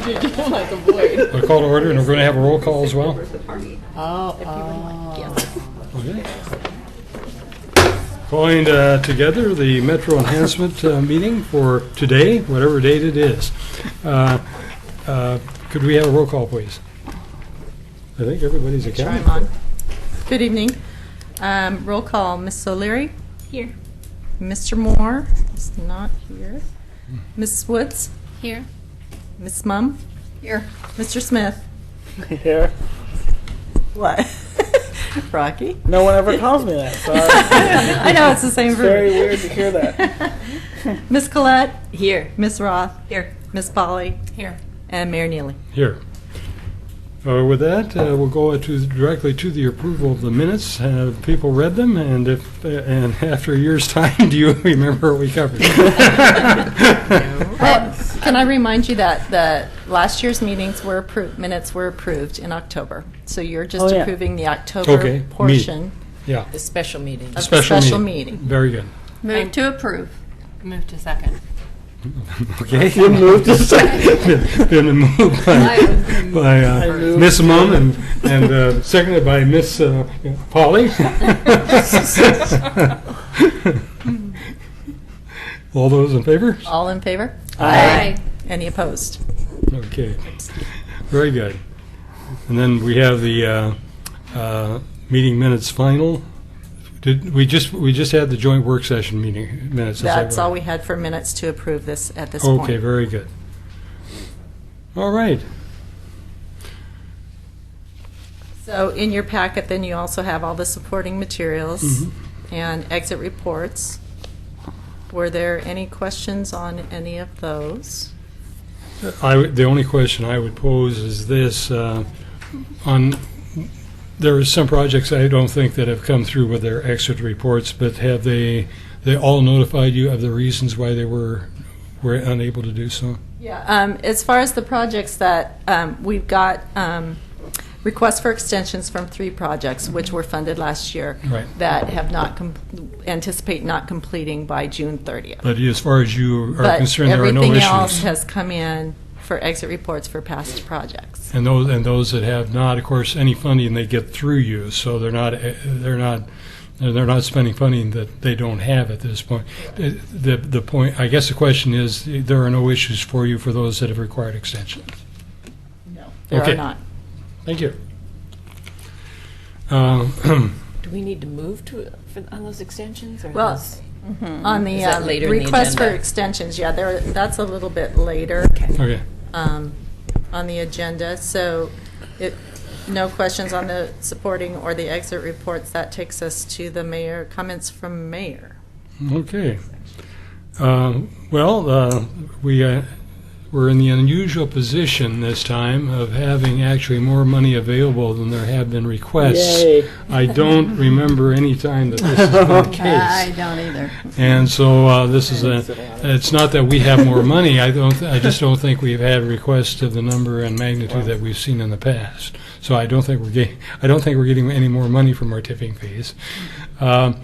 I call to order, and we're going to have a roll call as well. Okay. Calling together the Metro Enhancement meeting for today, whatever date it is. Could we have a roll call, please? I think everybody's accounted. Good evening. Roll call. Ms. O'Leary? Here. Mr. Moore is not here. Ms. Woods? Here. Ms. Mum? Here. Mr. Smith? Here. What? Rocky? No one ever calls me that. So I know, it's the same it's for me. very weird to hear that. Ms. Collette? Here. Ms. Roth? Here. Ms. Polly? Here. And Mayor Neely. Here. With that, we'll go directly to the approval of the minutes. Have people read them? And and after a year's time, do you remember what we covered? Can I remind you that the last year's minutes were approved in October. So you're just approving the October portion Yeah. The special meeting. of the special meeting. Very good. Move to approve. Move to second. Okay. You moved to second. Been moved by Miss Mum and seconded by Miss Polly. All those in favor? All in favor? Aye. Any opposed? Okay. Very good. And then we have the meeting minutes final. We just had the joint work session meeting minutes. That's all we had for minutes to approve this at this point. Okay, very good. All right. So in your packet, then you also have all the supporting materials and exit reports. Were there any questions on any of those? The only question I would pose is this: there are some projects I don't think that have come through with their exit reports, but have they all notified you of the reasons why they were unable to do so? Yeah. As far as the projects that we've got requests for extensions from 3 projects, which were funded last year, Right. that have not anticipate not completing by June 30th. But as far as you are But concerned, there are no everything issues. else has come in for exit reports for past projects. And those that have not, of course, any funding, they get through you, so they're not spending funding that they don't have at this point. The point, I guess, the question is, there are no issues for you for those that have required extensions. No, there Okay. are not. Thank you. Do we need to move on those extensions? Or Well, those? On the Is that later in the request for agenda? extensions, yeah, that's a little bit later Okay. on the agenda. So no questions on the supporting or the exit reports. That takes us to the mayor, comments from mayor. Okay. We're in the unusual position this time of having actually more money available than there have been requests. Yay. I don't remember any time that this has been the case. I don't either. And so this is it's not that we have more money. I just don't think we've had requests of the number and magnitude that we've seen in the past. So I don't think we're getting any more money from our tipping fees. And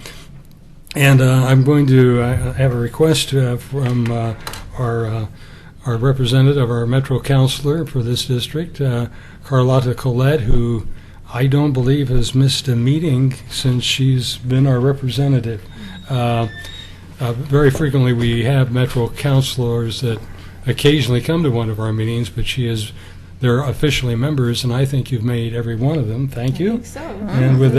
I'm going to have a request from our representative, our Metro Councilor for this district, Carlotta Collette, who I don't believe has missed a meeting since she's been our representative. Very frequently we have Metro Councilors that occasionally come to one of our meetings, but they're officially members, and I think you've made every one of them. Thank you. I think so. And with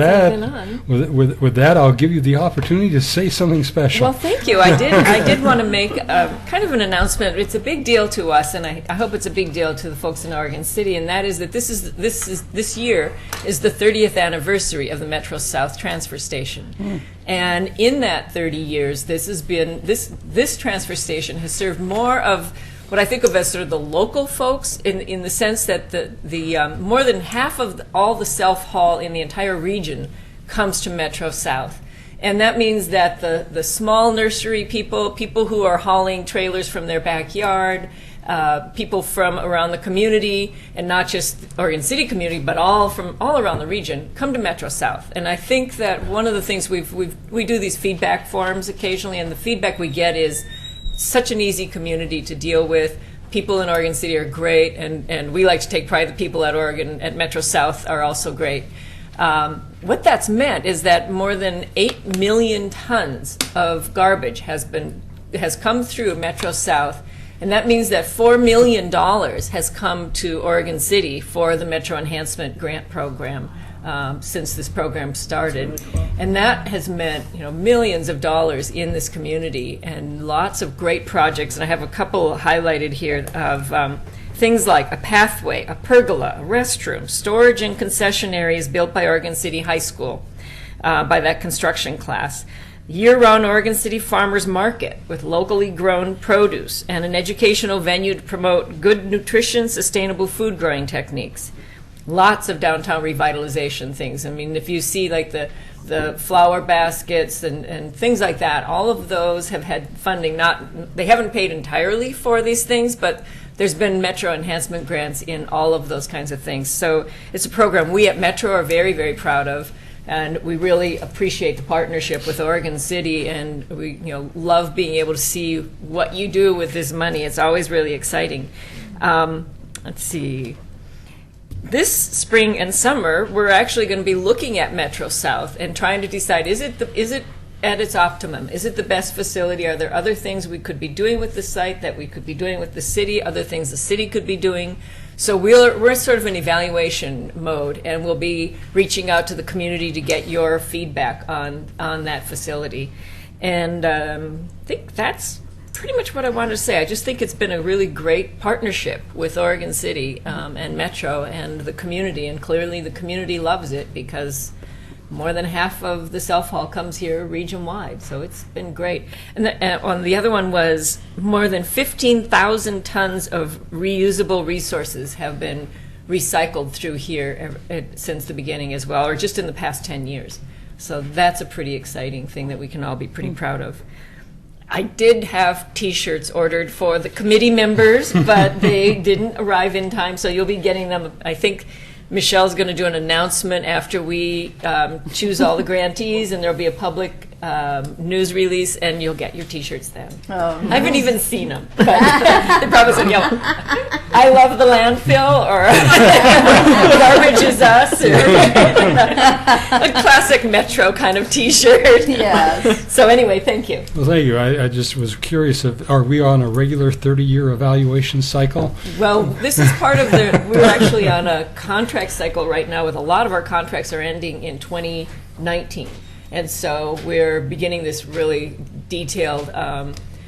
that, I'll give you the opportunity to say something special. Well, thank you. I did want to make kind of an announcement. It's a big deal to us, and I hope it's a big deal to the folks in Oregon City. And that is that this year is the 30th anniversary of the Metro South Transfer Station. And in that 30 years, this transfer station has served more of what I think of as sort of the local folks, in the sense that the more than half of all the self-haul in the entire region comes to Metro South. And that means that the small nursery people who are hauling trailers from their backyard, people from around the community, and not just Oregon City community, but all around the region, come to Metro South. And I think that one of the things we do these feedback forums occasionally, and the feedback we get is such an easy community to deal with. people in Oregon City are great, and we like to take pride. The people at Oregon, at Metro South, are also great. What that's meant is that more than 8 million tons of garbage has come through Metro South, and that means that $4 million has come to Oregon City for the Metro Enhancement Grant Program since this program started. And that has meant, millions of dollars in this community and lots of great projects. And I have a couple highlighted here of things like a pathway, a pergola, a restroom, storage and concession areas built by Oregon City High School by that construction class. Year-round Oregon City Farmers Market with locally grown produce and an educational venue to promote good nutrition, sustainable food growing techniques. Lots of downtown revitalization things. I mean, if you see like the flower baskets and things like that, all of those have had funding. They haven't paid entirely for these things, but there's been Metro enhancement grants in all of those kinds of things. So it's a program we at Metro are very, very proud of. And we really appreciate the partnership with Oregon City, and we love being able to see what you do with this money. It's always really exciting. Let's see. This spring and summer, we're actually going to be looking at Metro South and trying to decide, is it at its optimum? Is it the best facility? Are there other things we could be doing with the site that we could be doing with the city, other things the city could be doing? So we're sort of in evaluation mode, and we'll be reaching out to the community to get your feedback on that facility. And I think that's pretty much what I wanted to say. I just think it's been a really great partnership with Oregon City and Metro and the community, and clearly the community loves it because more than half of the self-haul comes here region-wide, so it's been great. And on the other one was more than 15,000 tons of reusable resources have been recycled through here since the beginning as well, or just in the past 10 years. So that's a pretty exciting thing that we can all be pretty proud of. I did have T-shirts ordered for the committee members, but they didn't arrive in time, so you'll be getting them, I think. Michelle's going to do an announcement after we choose all the grantees, and there'll be a public news release, and you'll get your T-shirts then. Oh, I haven't even seen them, but they probably said, I love the landfill, or garbage is us, or a classic Metro kind of T-shirt. Yes. So anyway, thank you. Well, thank you. I just was curious, are we on a regular 30-year evaluation cycle? Well, this is part of we're actually on a contract cycle right now with a lot of our contracts are ending in 2019. And so we're beginning this really detailed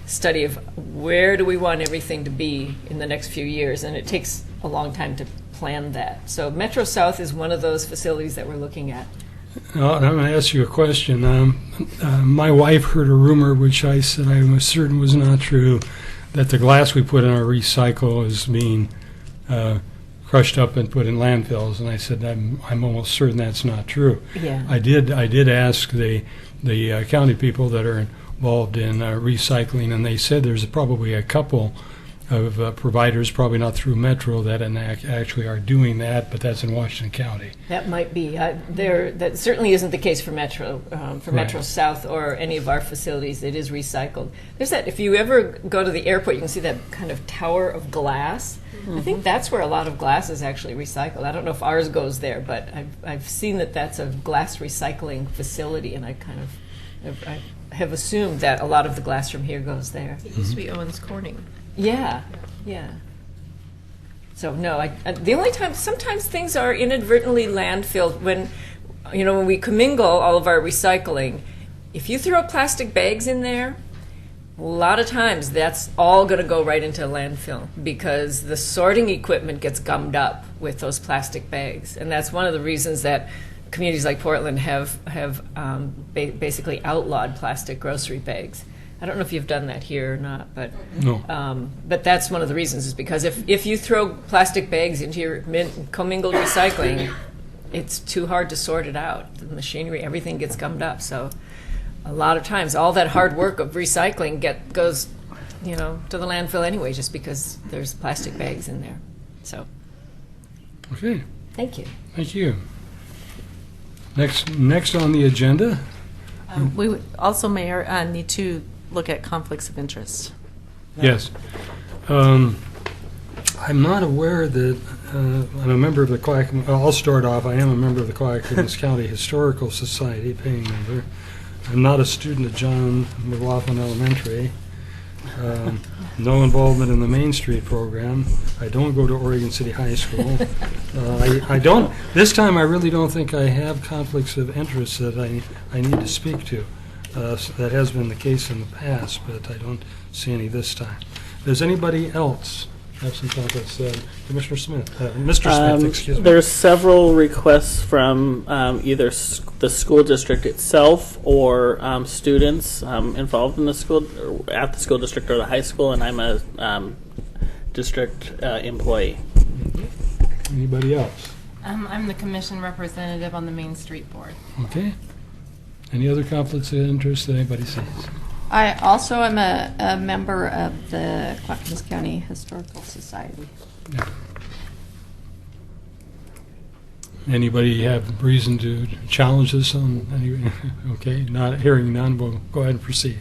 study of where do we want everything to be in the next few years, and it takes a long time to plan that. So Metro South is one of those facilities that we're looking at. I'm going to ask you a question. My wife heard a rumor, which I said I was certain was not true, that the glass we put in our recycle is being crushed up and put in landfills, and I said I'm almost certain that's not true. Yeah. I did ask the county people that are involved in recycling, and they said there's probably a couple of providers, probably not through Metro, that actually are doing that, but that's in Washington County. That might be. That certainly isn't the case for Metro, Metro South or any of our facilities. It is recycled. There's that. If you ever go to the airport, you can see that kind of tower of glass. I think that's where a lot of glass is actually recycled. I don't know if ours goes there, but I've seen that that's a glass recycling facility, and I have assumed that a lot of the glass from here goes there. It used to be Owens Corning. Yeah. So no, the only time, sometimes things are inadvertently landfilled when we commingle all of our recycling. If you throw plastic bags in there, a lot of times that's all going to go right into a landfill because the sorting equipment gets gummed up with those plastic bags, and that's one of the reasons that communities like Portland have basically outlawed plastic grocery bags. I don't know if you've done that here or not, but No. But that's one of the reasons, is because if you throw plastic bags into your commingled recycling, it's too hard to sort it out. The machinery, everything gets gummed up. So a lot of times, all that hard work of recycling goes, to the landfill anyway, just because there's plastic bags in there. So, Okay. thank you. Thank you. Next on the agenda. We would also, Mayor, need to look at conflicts of interest. Yes. I'm not aware that I'm a member of the Clackamas. I'll start off. I am a member of the Clackamas County Historical Society, paying member. I'm not a student at John McLaughlin Elementary. No involvement in the Main Street program. I don't go to Oregon City High School. I don't. This time, I really don't think I have conflicts of interest that I need to speak to. That has been the case in the past, but I don't see any this time. Does anybody else have some conflicts? Commissioner Smith, Mr. Smith, excuse me. There's several requests from either the school district itself or students involved in the school, or at the school district or the high school, and I'm a district employee. Anybody else? I'm the commission representative on the Main Street Board. Okay. Any other conflicts of interest that anybody sees? I also am a member of the Clackamas County Historical Society. Yeah. Anybody have reason to challenge this on any? Okay, not hearing none, we'll go ahead and proceed.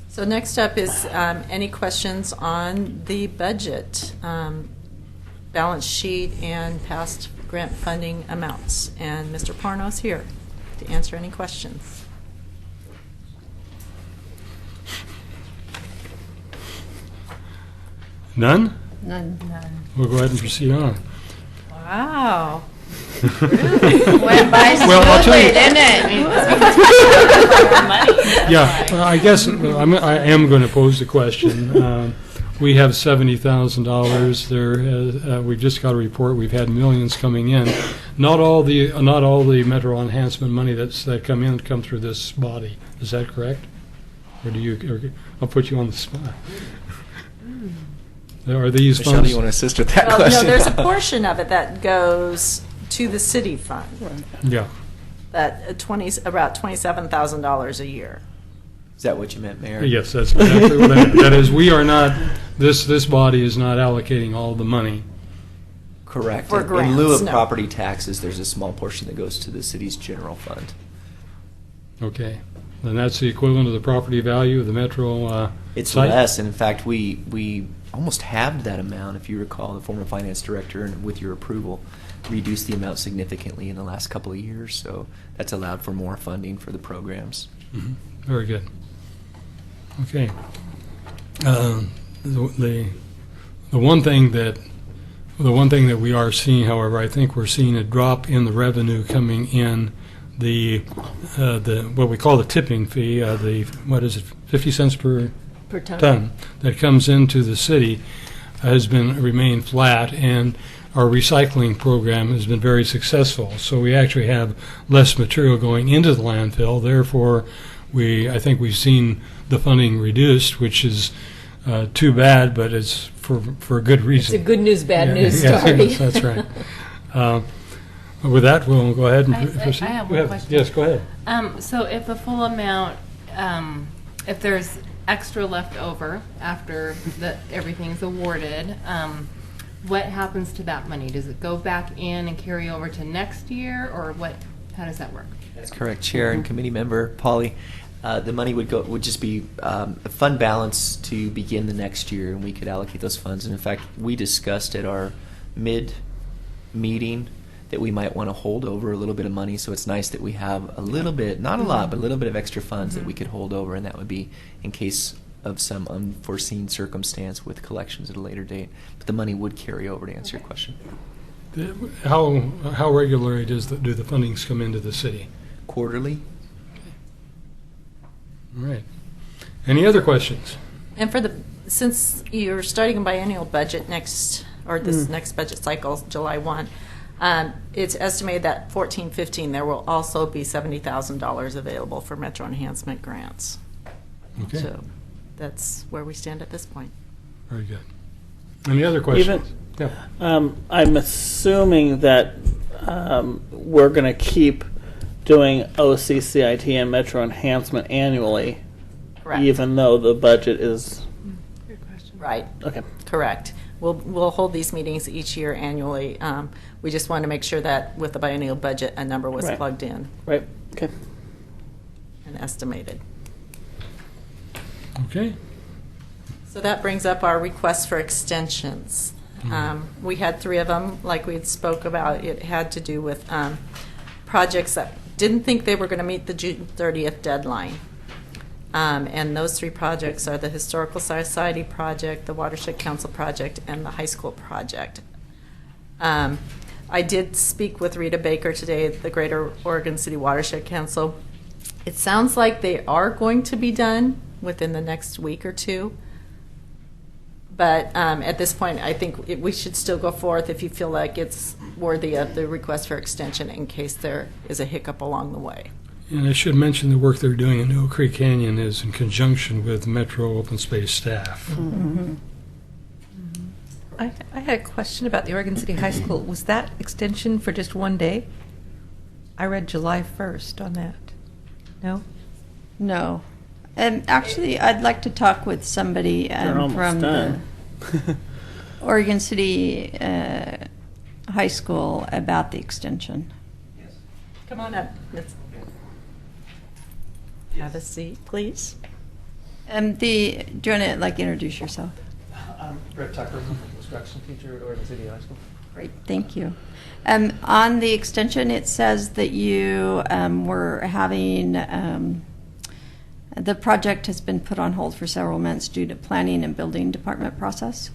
So next up is any questions on the budget, balance sheet, and past grant funding amounts. And Mr. Parno's here to answer any questions. None? None. We'll go ahead and proceed on. Wow. Went by Well, I'll tell you- didn't it? Yeah, well, I guess I am going to pose the question. We have $70,000 there. We've just got a report. We've had millions coming in. Not all the Metro Enhancement money that come through this body. Is that correct? Or do you? Or, I'll put you on the spot. Are these Michelle, funds? do you want to assist with that Well, question? no, there's a portion of it that goes to the city fund, Yeah. that about $27,000 a year. Is that what you meant, Mayor? Yes, that's exactly what that is. We are not. This body is not allocating all the money. Correct. For In lieu grants, of no. property taxes, there's a small portion that goes to the city's general fund. Okay, and that's the equivalent of the property value of the Metro. It's site? less, and in fact, we almost halved that amount, if you recall, the former finance director, and with your approval, reduced the amount significantly in the last couple of years, so that's allowed for more funding for the programs. Mhm. Very good. Okay. The one thing that we are seeing, however, I think we're seeing a drop in the revenue coming in the what we call the tipping fee, what is it, 50 cents per ton that comes into the city has remained flat, and our recycling program has been very successful. So we actually have less material going into the landfill. Therefore, I think we've seen the funding reduced, which is too bad, but it's for a good reason. It's a good news, bad news Yes, story. yes, that's right. With that, we'll go ahead and proceed. I have Go one ahead. question. Yes, go ahead. So if the full amount, if there's extra left over after everything's awarded, what happens to that money? Does it go back in and carry over to next year, or what? How does that work? That's correct, Chair and committee member Polly. The money would just be a fund balance to begin the next year, and we could allocate those funds. And in fact, we discussed at our mid-meeting that we might want to hold over a little bit of money. So it's nice that we have a little bit, not a lot, but a little bit of extra funds that we could hold over, and that would be in case of some unforeseen circumstance with collections at a later date. But the money would carry over, to answer your question. How regularly do the fundings come into the city? Quarterly? All right. Any other questions? And since you're starting a biennial budget next budget cycle, July 1, it's estimated that 14-15 there will also be $70,000 available for Metro Enhancement grants. Okay. So that's where we stand at this point. Very good. Any other questions? Yeah. I'm assuming that we're going to keep doing OCCIT and Metro Enhancement annually, Correct. even though the budget is Right. okay. Correct. We'll hold these meetings each year annually. We just wanted to make sure that with the biennial budget, a number was Right. plugged in Right. Okay. and estimated. Okay. So that brings up our request for extensions. We had 3 of them, like we had spoke about. It had to do with projects that didn't think they were going to meet the June 30th deadline. And those 3 projects are the Historical Society project, the Watershed Council project, and the high school project. I did speak with Rita Baker today at the Greater Oregon City Watershed Council. It sounds like they are going to be done within the next week or 2. But at this point, I think we should still go forth if you feel like it's worthy of the request for extension in case there is a hiccup along the way. And I should mention the work they're doing in New Creek Canyon is in conjunction with Metro Open Space staff. Mm-hmm. I had a question about the Oregon City High School. Was that extension for just one day? I read July 1st on that. No? No. Actually, I'd like to talk with somebody They're almost from done. the Oregon City High School about the extension. Come on up. Have a seat, please. Do you want to introduce yourself? I'm Brett Tucker, instructional teacher at Oregon City High School. Great, thank you. On the extension, it says that you were having, the project has been put on hold for several months due to planning and building department process.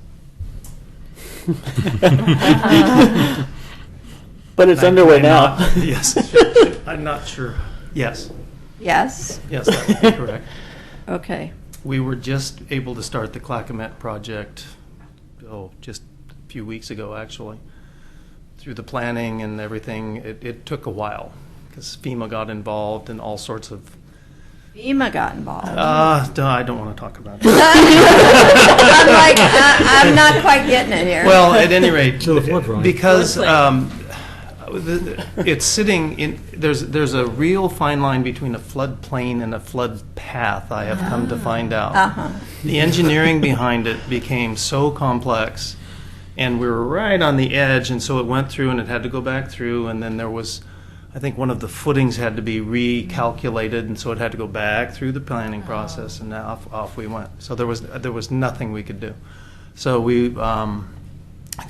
But it's underway now. Yes. I'm not sure. Yes. Yes? Yes, that would be correct. Okay. We were just able to start the Clackamat project, just a few weeks ago, actually. Through the planning and everything, it took a while because FEMA got involved and all sorts of... FEMA got involved. I don't want to talk about it. I'm not quite getting it here. Well, at any rate, So the floodplain. because it's sitting in, there's a real fine line between a floodplain and a flood path, I have come to find out. Uh-huh. The engineering behind it became so complex, and we were right on the edge, and so it went through, and it had to go back through, and then there was, I think one of the footings had to be recalculated, and so it had to go back through the planning process, and off we went. So there was nothing we could do. So we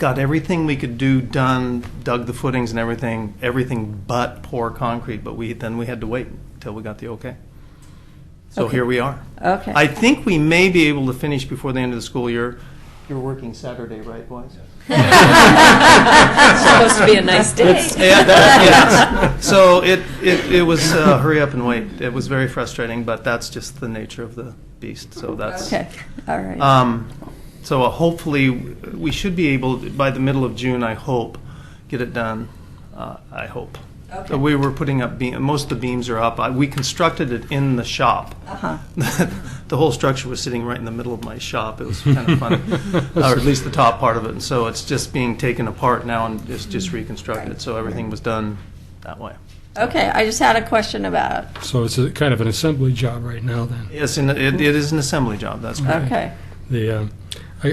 got everything we could do done, dug the footings and everything but pour concrete. But we had to wait until we got the okay. So Okay. here we are. Okay. I think we may be able to finish before the end of the school year. You're working Saturday, right, boys? It's supposed to be a nice day. Yes. So it was hurry up and wait. It was very frustrating, but that's just the nature of the beast. So that's Okay, all right. So hopefully we should be able by the middle of June. I hope get it done. I hope. Okay. So we were putting up most of the beams are up. We constructed it in the shop. Uh-huh. The whole structure was sitting right in the middle of my shop. It was kind of funny, or at least the top part of it. And so it's just being taken apart now and it's just reconstructed. So everything was done that way. Okay, I just had a question about, So it's a kind of an assembly job right now then. Yes, and it is an assembly job. That's correct. okay. The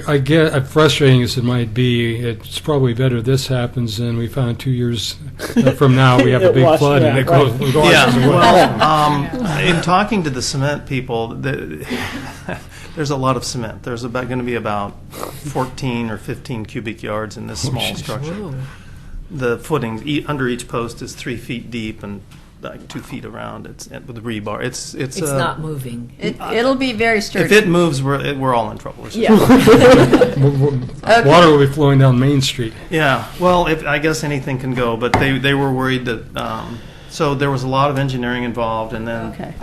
I get, frustrating as it might be, it's probably better this happens than we found 2 years from now we have a It big washed- flood and yeah, it goes, right. washes Yeah, away. well, in talking to the cement people, there's a lot of cement. There's going to be about 14 or 15 cubic yards in this small jeez. structure. The footings under each post is 3 feet deep and like 2 feet around. It's with rebar. It's Not moving. It'll be very sturdy. If it moves, we're all in trouble. Yeah. Water will be flowing down Main Street. Yeah, well, I guess anything can go, but they were worried that, so there was a lot of engineering involved, and then, Okay.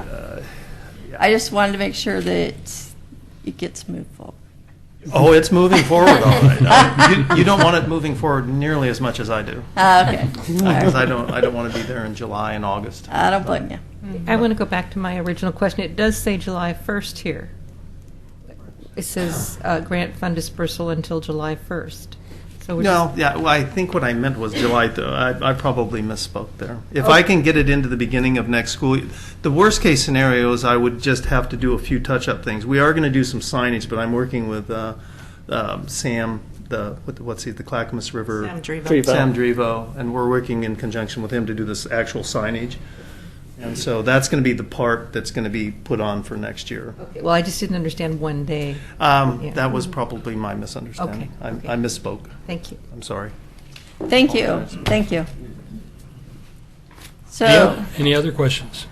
I just wanted to make sure that it gets moved forward. oh, it's moving forward all right. You don't want it moving forward nearly as much as I do, Okay. because I don't want to be there in July and August. I don't blame you. I want to go back to my original question. It does say July 1st here. It says grant fund dispersal until July 1st. So we're No, yeah, well, I think what I meant was July, though. I probably misspoke there. If I can get it into the beginning of next school, the worst case scenario is I would just have to do a few touch-up things. We are going to do some signage, but I'm working with Sam, the Clackamas River. Sam Drevo. Drevo. Sam Drevo, and we're working in conjunction with him to do this actual signage. And so that's going to be the part that's going to be put on for next year. Okay, well, I just didn't understand one day. That was probably my misunderstanding. Okay. I misspoke. Thank you. I'm sorry. Thank you. Thank you. So, Any other questions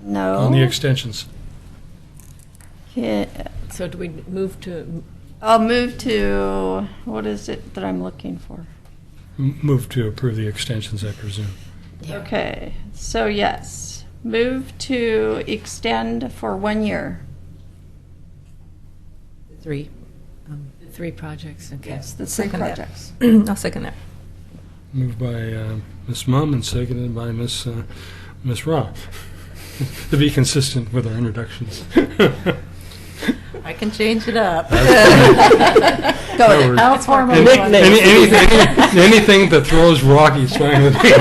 no. on the extensions? Yeah, So do we move to, I'll move to, what is it that I'm looking for? Move to approve the extensions, I presume. Okay, so yes, move to extend for 1 year. Three. three projects? Okay. Yes, the three Second that. projects. I'll second that. Moved by Ms. Mum and seconded by Ms. Ra, to be consistent with our introductions. I can change it up. Go That ahead. works. How formal Any- do you want it? anything that throws Rocky's fine with me.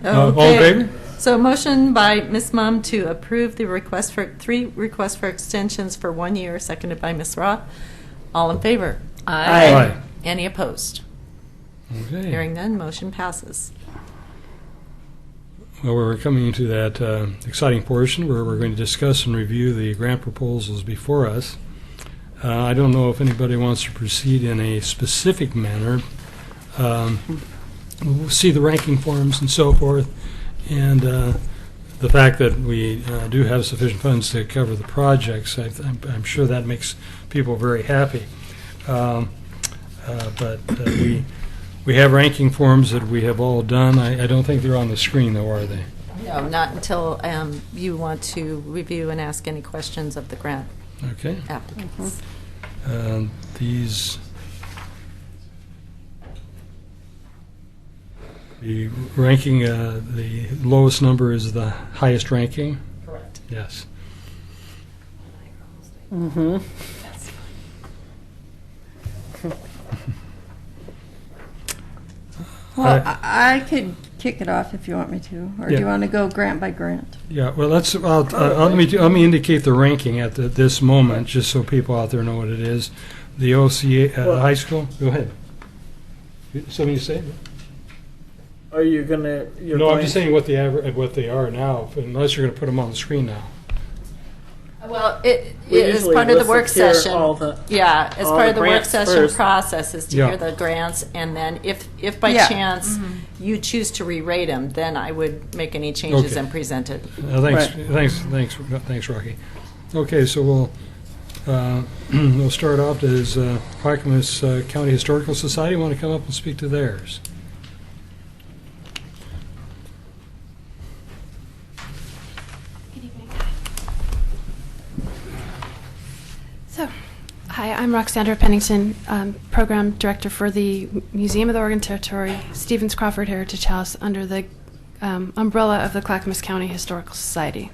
All in Okay. favor? So motion by Ms. Mum to approve the request for, 3 requests for extensions for 1 year, seconded by Ms. Roth. All in favor? Aye. Any opposed? Okay. Hearing none, motion passes. Well, we're coming into that exciting portion where we're going to discuss and review the grant proposals before us. I don't know if anybody wants to proceed in a specific manner. We'll see the ranking forms and so forth, and the fact that we do have sufficient funds to cover the projects. I'm sure that makes people very happy. But we have ranking forms that we have all done. I don't think they're on the screen, though, are they? No, not until you want to review and ask any questions of the grant Okay. applicants. These, the ranking, the lowest number is the highest ranking? Correct. Yes. Mm-hmm. Well, I could kick it off if you want me to, or do Yeah. you want to go grant by grant? Yeah, well, let me indicate the ranking at this moment, just so people out there know what it is. The OCA, high school, go ahead. Something to say? Are you gonna? No, I'm just saying what they are now, unless you're going to put them on the screen now. Well, it We is usually part of the listen work to hear session. all the- Yeah, as all part the of the work grants session first. process is to Yeah. hear the grants, and then if by Yeah. chance you choose to re-rate them, then I would make any changes Okay. and present it. Thanks, Rocky. Okay, so we'll start off as Clackamas County Historical Society. Want to come up and speak to theirs? So, hi, I'm Roxandra Pennington, Program Director for the Museum of the Oregon Territory, Stevens Crawford Heritage House, under the umbrella of the Clackamas County Historical Society.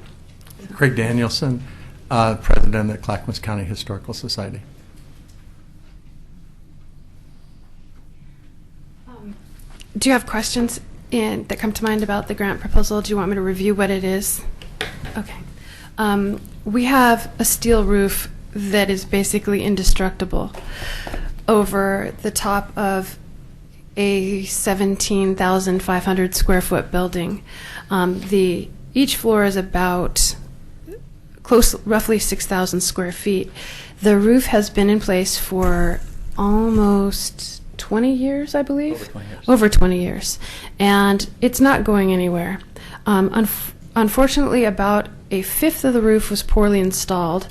Craig Danielson, President of the Clackamas County Historical Society. Do you have questions that come to mind about the grant proposal? Do you want me to review what it is? Okay. We have a steel roof that is basically indestructible over the top of a 17,500 square foot building. Each floor is about roughly 6,000 square feet. The roof has been in place for almost 20 years, I believe. Over 20 years. Over 20 years. And it's not going anywhere. Unfortunately, about a fifth of the roof was poorly installed.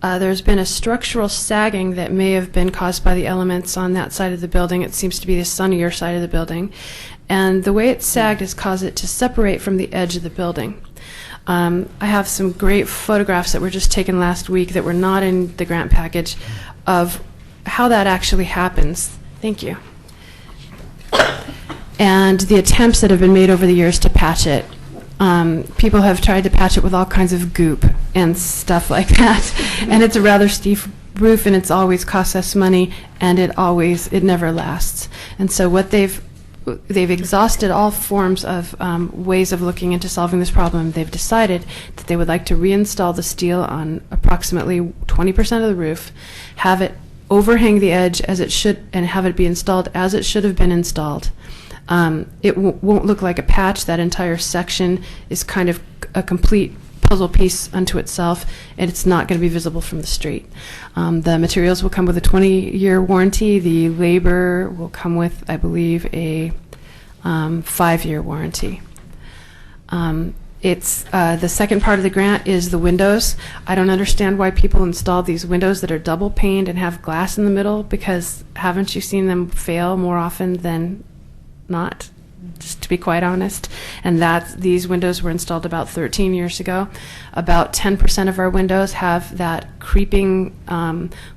There's been a structural sagging that may have been caused by the elements on that side of the building. It seems to be the sunnier side of the building. And the way it's sagged has caused it to separate from the edge of the building. I have some great photographs that were just taken last week that were not in the grant package of how that actually happens. Thank you. And the attempts that have been made over the years to patch it. People have tried to patch it with all kinds of goop and stuff like that. And it's a rather steep roof, and it's always cost us money, and it never lasts. And so what they've exhausted all forms of ways of looking into solving this problem. They've decided that they would like to reinstall the steel on approximately 20% of the roof, have it overhang the edge as it should and have it be installed as it should have been installed. It won't look like a patch. That entire section is kind of a complete puzzle piece unto itself, and it's not going to be visible from the street. The materials will come with a 20-year warranty. The labor will come with, I believe, a 5-year warranty. It's the second part of the grant is the windows. I don't understand why people install these windows that are double paned and have glass in the middle, because haven't you seen them fail more often than not? Just to be quite honest. And these windows were installed about 13 years ago. About 10% of our windows have that creeping,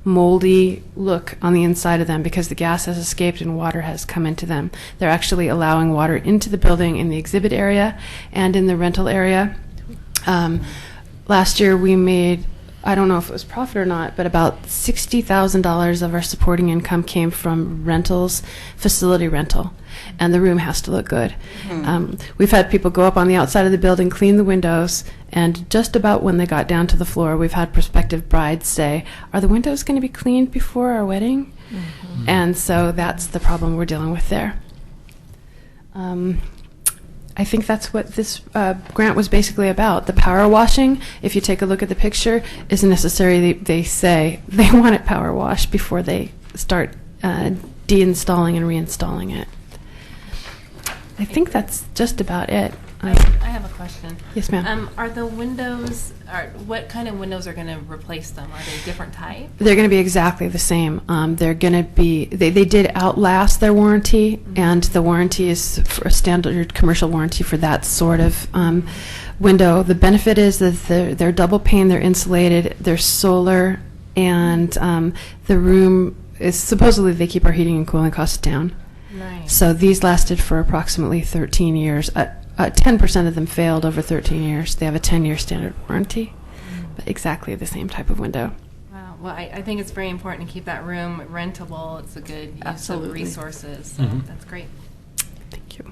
moldy look on the inside of them because the gas has escaped and water has come into them. They're actually allowing water into the building in the exhibit area and in the rental area. Last year we made, I don't know if it was profit or not, but about $60,000 of our supporting income came from rentals, facility rental, and the room has to look good. We've had people go up on the outside of the building, clean the windows, and just about when they got down to the floor, we've had prospective brides say, "Are the windows going to be cleaned before our wedding?" And so that's the problem we're dealing with there. I think that's what this grant was basically about. The power washing, if you take a look at the picture, isn't necessary. They say they want it power washed before they start deinstalling and reinstalling it. I think that's just about it. I have a question. Yes, ma'am. Are the windows, what kind of windows are going to replace them? Are they different type? They're going to be exactly the same. They're going to be, they did outlast their warranty, and the warranty is for a standard commercial warranty for that sort of window. The benefit is that they're double pane, they're insulated, they're solar, and the room is, supposedly they keep our heating and cooling costs down. Nice. So these lasted for approximately 13 years. 10% of them failed over 13 years. They have a 10-year standard warranty, but exactly the same type of window. Wow. Well, I think it's very important to keep that room rentable. It's a good use of resources. So that's great. Thank you.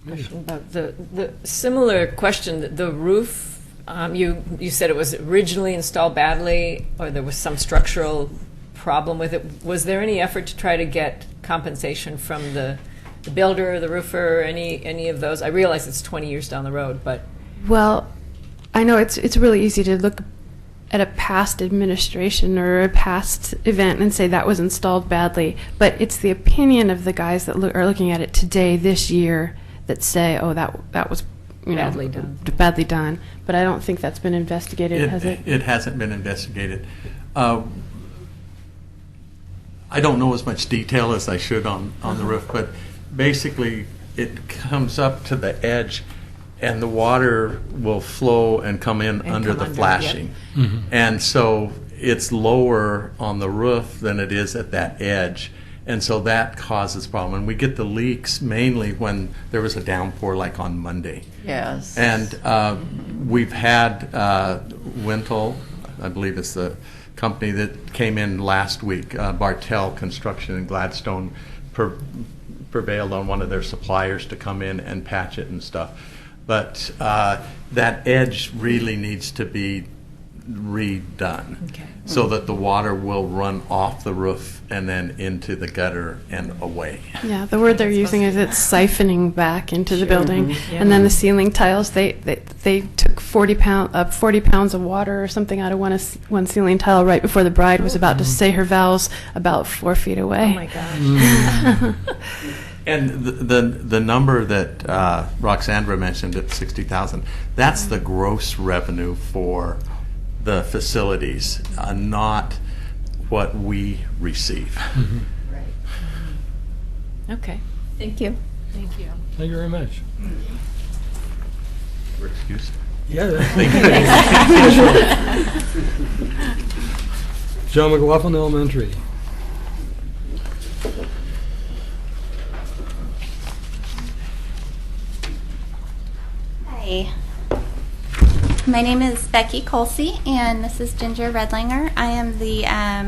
Question about the similar question, the roof, you said it was originally installed badly, or there was some structural problem with it. Was there any effort to try to get compensation from the builder, the roofer, any of those? I realize it's 20 years down the road, but... Well, I know it's really easy to look at a past administration or a past event and say that was installed badly, but it's the opinion of the guys that are looking at it today, this year, that say, oh, that was badly done. But I don't think that's been investigated, has it? It hasn't been investigated. I don't know as much detail as I should on the roof, but basically it comes up to the edge and the water will flow and come in under the flashing. Yep. And so it's lower on the roof than it is at that edge. And so that causes problem. And we get the leaks mainly when there was a downpour like on Monday. Yes. And we've had Wintle, I believe it's the company that came in last week, Bartell Construction in Gladstone, prevailed on one of their suppliers to come in and patch it and stuff. But that edge really needs to be redone so that the water will run off the roof and then into the gutter and away. Yeah, the word they're using is it's siphoning back into the building. And then the ceiling tiles, they took 40 pounds of water or something out of one ceiling tile right before the bride was about to say her vows about 4 feet away. Oh my gosh. And the number that Roxandra mentioned at 60,000, that's the gross revenue for the facilities, not what we receive. Okay. Thank you. Thank you. Thank you very much. We're excused. Yeah. John McLaughlin Elementary. Hi. My name is Becky Colsey, and this is Ginger Redlinger. I am the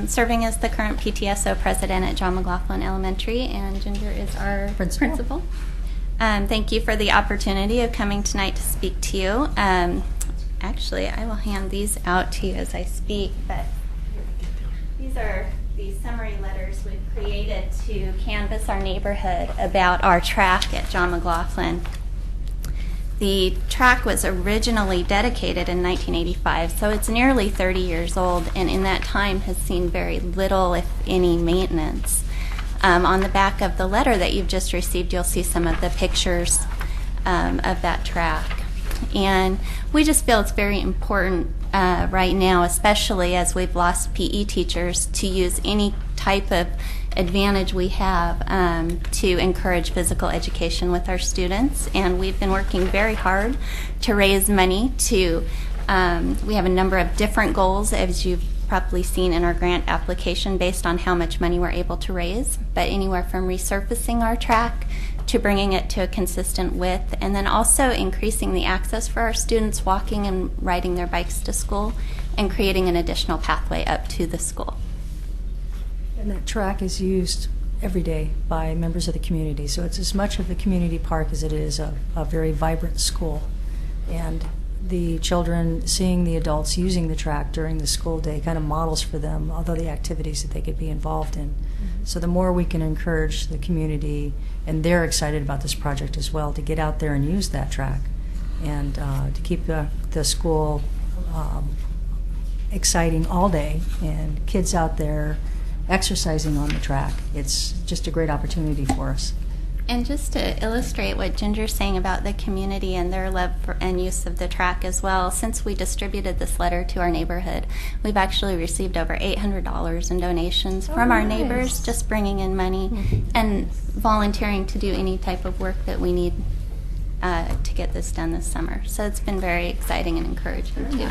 serving as the current PTSO president at John McLaughlin Elementary, and Ginger is our principal. Thank you for the opportunity of coming tonight to speak to you. Actually, I will hand these out to you as I speak, but these these summary letters we've created to canvass our neighborhood about our track at John McLaughlin. The track was originally dedicated in 1985, so it's nearly 30 years old, and in that time has seen very little, if any, maintenance. On the back of the letter that you've just received, you'll see some of the pictures of that track. And we just feel it's very important right now, especially as we've lost PE teachers, to use any type of advantage we have to encourage physical education with our students. And we've been working very hard to raise money to, we have a number of different goals, as you've probably seen in our grant application, based on how much money we're able to raise, but anywhere from resurfacing our track to bringing it to a consistent width, and then also increasing the access for our students walking and riding their bikes to school, and creating an additional pathway up to the school. And that track is used every day by members of the community, so it's as much of the community park as it is a very vibrant school. And the children seeing the adults using the track during the school day kind of models for them all the activities that they could be involved in. So the more we can encourage the community, and they're excited about this project as well, to get out there and use that track, and to keep the school exciting all day, and kids out there exercising on the track. It's just a great opportunity for us. And just to illustrate what Ginger's saying about the community and their love for, and use of the track as well, since we distributed this letter to our neighborhood, we've actually received over $800 in donations from our neighbors, just bringing in money and volunteering to do any type of work that we need to get this done this summer. So it's been very exciting and encouraging too.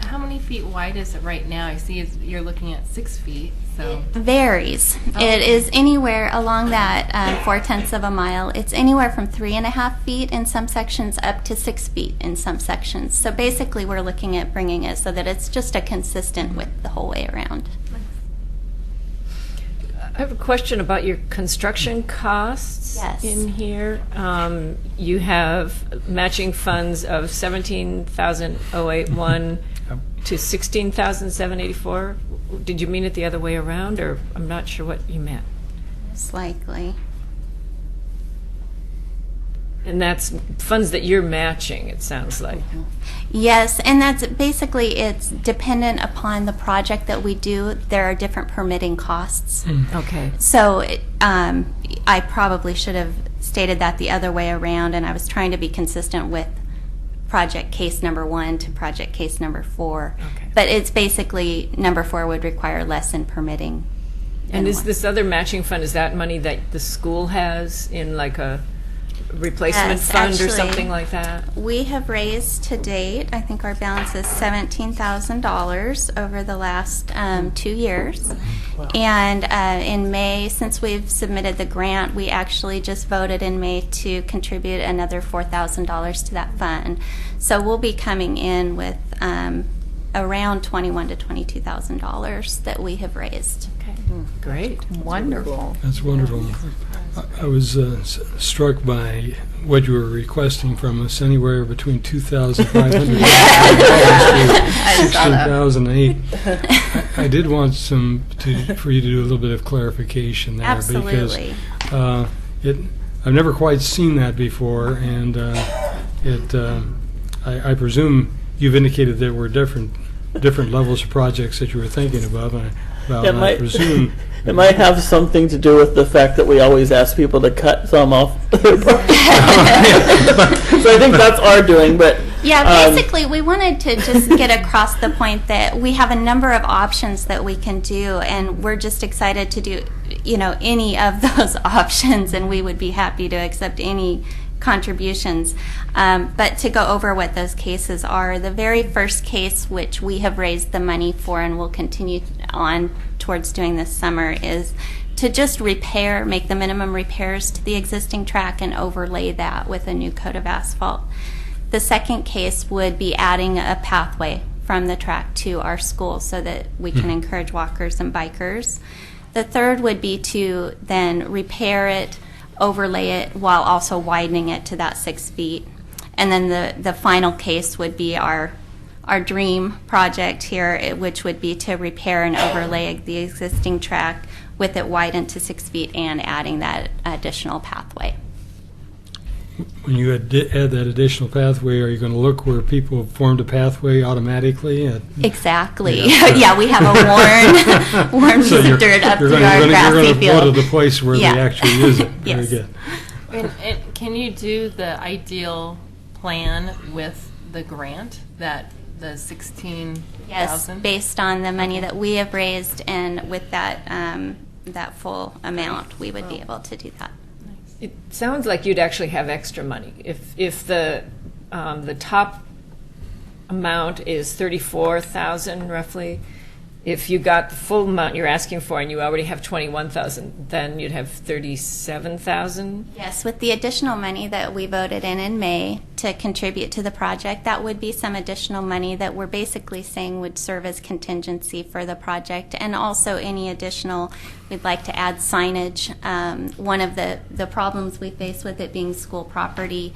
How many feet wide is it right now? I see you're looking at 6 feet. So it varies. It is anywhere along that 4/10 of a mile. It's anywhere from 3.5 feet in some sections up to 6 feet in some sections. So basically, we're looking at bringing it so that it's just a consistent width the whole way around. I have a question about your construction costs in here. You have matching funds of $17,081 to $16,784. Did you mean it the other way around, or I'm not sure what you meant? Most likely. And that's funds that you're matching, it sounds like. Yes, and that's basically, it's dependent upon the project that we do. There are different permitting costs. Okay. So I probably should have stated that the other way around, and I was trying to be consistent with project case number 1 to project case number 4. Okay. But it's basically number 4 would require less in permitting. And is this other matching fund, is that money that the school has in like a replacement fund or something like that? We have raised to date, I think our balance is $17,000 over the last 2 years. Wow. And in May, since we've submitted the grant, we actually just voted in May to contribute another $4,000 to that fund. So we'll be coming in with around $21,000 to $22,000 that we have raised. Okay, great. Wonderful. That's wonderful. I was struck by what you were requesting from us, anywhere between $2,500 to $16,008. I did want for you to do a little bit of clarification there. Absolutely. Because I've never quite seen that before, and I presume you've indicated there were different levels of projects that you were thinking about. I presume it might have something to do with the fact that we always ask people to cut some off their project. So I think that's our doing, but yeah, basically we wanted to just get across the point that we have a number of options that we can do, and we're just excited to do any of those options, and we would be happy to accept any contributions. But to go over what those cases are, the very first case, which we have raised the money for and will continue on towards doing this summer, is to just make the minimum repairs to the existing track and overlay that with a new coat of asphalt. The second case would be adding a pathway from the track to our school so that we can encourage walkers and bikers. The third would be to then repair it, overlay it, while also widening it to that 6 feet. And then the final case would be our our dream project here, which would be to repair and overlay the existing track with it widened to 6 feet and adding that additional pathway. When you add that additional pathway, are you going to look where people have formed a pathway automatically? Exactly. Yeah, we have a worn So piece of dirt up through our you're grassy going to go field. to the place where they actually use it. Very Yes. good. And can you do the ideal plan with the grant, that the 16,000? Yes, based on the money that we have raised, and with that that full amount, we would be able to do that. It sounds like you'd actually have extra money. If the top amount is 34,000 roughly, if you got the full amount you're asking for and you already have 21,000, then you'd have 37,000. Yes, with the additional money that we voted in May to contribute to the project, that would be some additional money that we're basically saying would serve as contingency for the project, and also any additional, we'd like to add signage. One of the problems we face with it being school property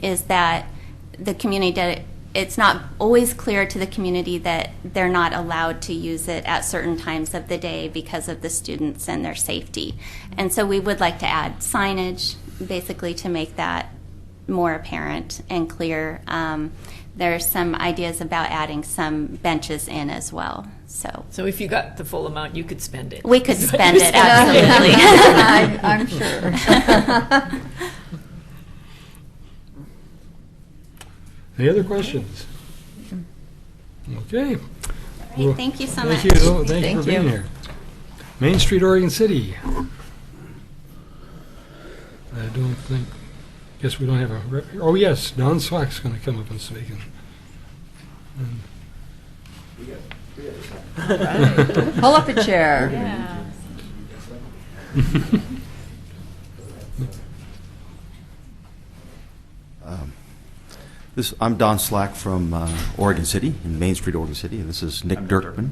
is that the community it's not always clear to the community that they're not allowed to use it at certain times of the day because of the students and their safety. And so we would like to add signage, basically to make that more apparent and clear. There's some ideas about adding some benches in as well. So if you got the full amount, you could spend it. We could spend it, absolutely. I'm sure. Any other questions? Okay. Great, thank you so much. Thank you. Thank you for being here. Main Street, Oregon City. I don't think, guess we don't have a rep. Oh, yes, Don Swack's going to come up and speak. Pull up a chair. Yeah. I'm Don Slack from Oregon City, in Main Street, Oregon City, and this is Nick Dirkman.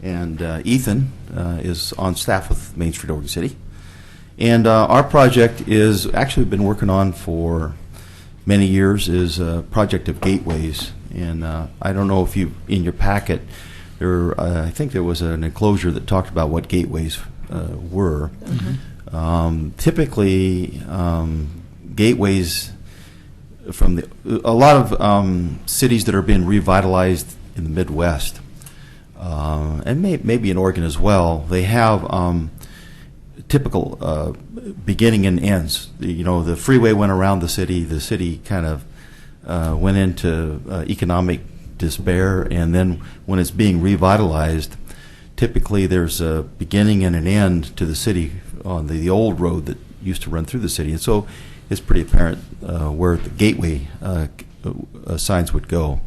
And Ethan is on staff with Main Street, Oregon City. And our project is actually been working on for many years, is a project of gateways. And I don't know if you, in your packet, I think there was an enclosure that talked about what gateways were. Mm-hmm. Typically, gateways from a lot of cities that are being revitalized in the Midwest, and maybe in Oregon as well, they have typical beginning and ends. The freeway went around the city kind of went into economic despair, and then when it's being revitalized, typically there's a beginning and an end to the city on the old road that used to run through the city. And so it's pretty apparent where the gateway signs would go.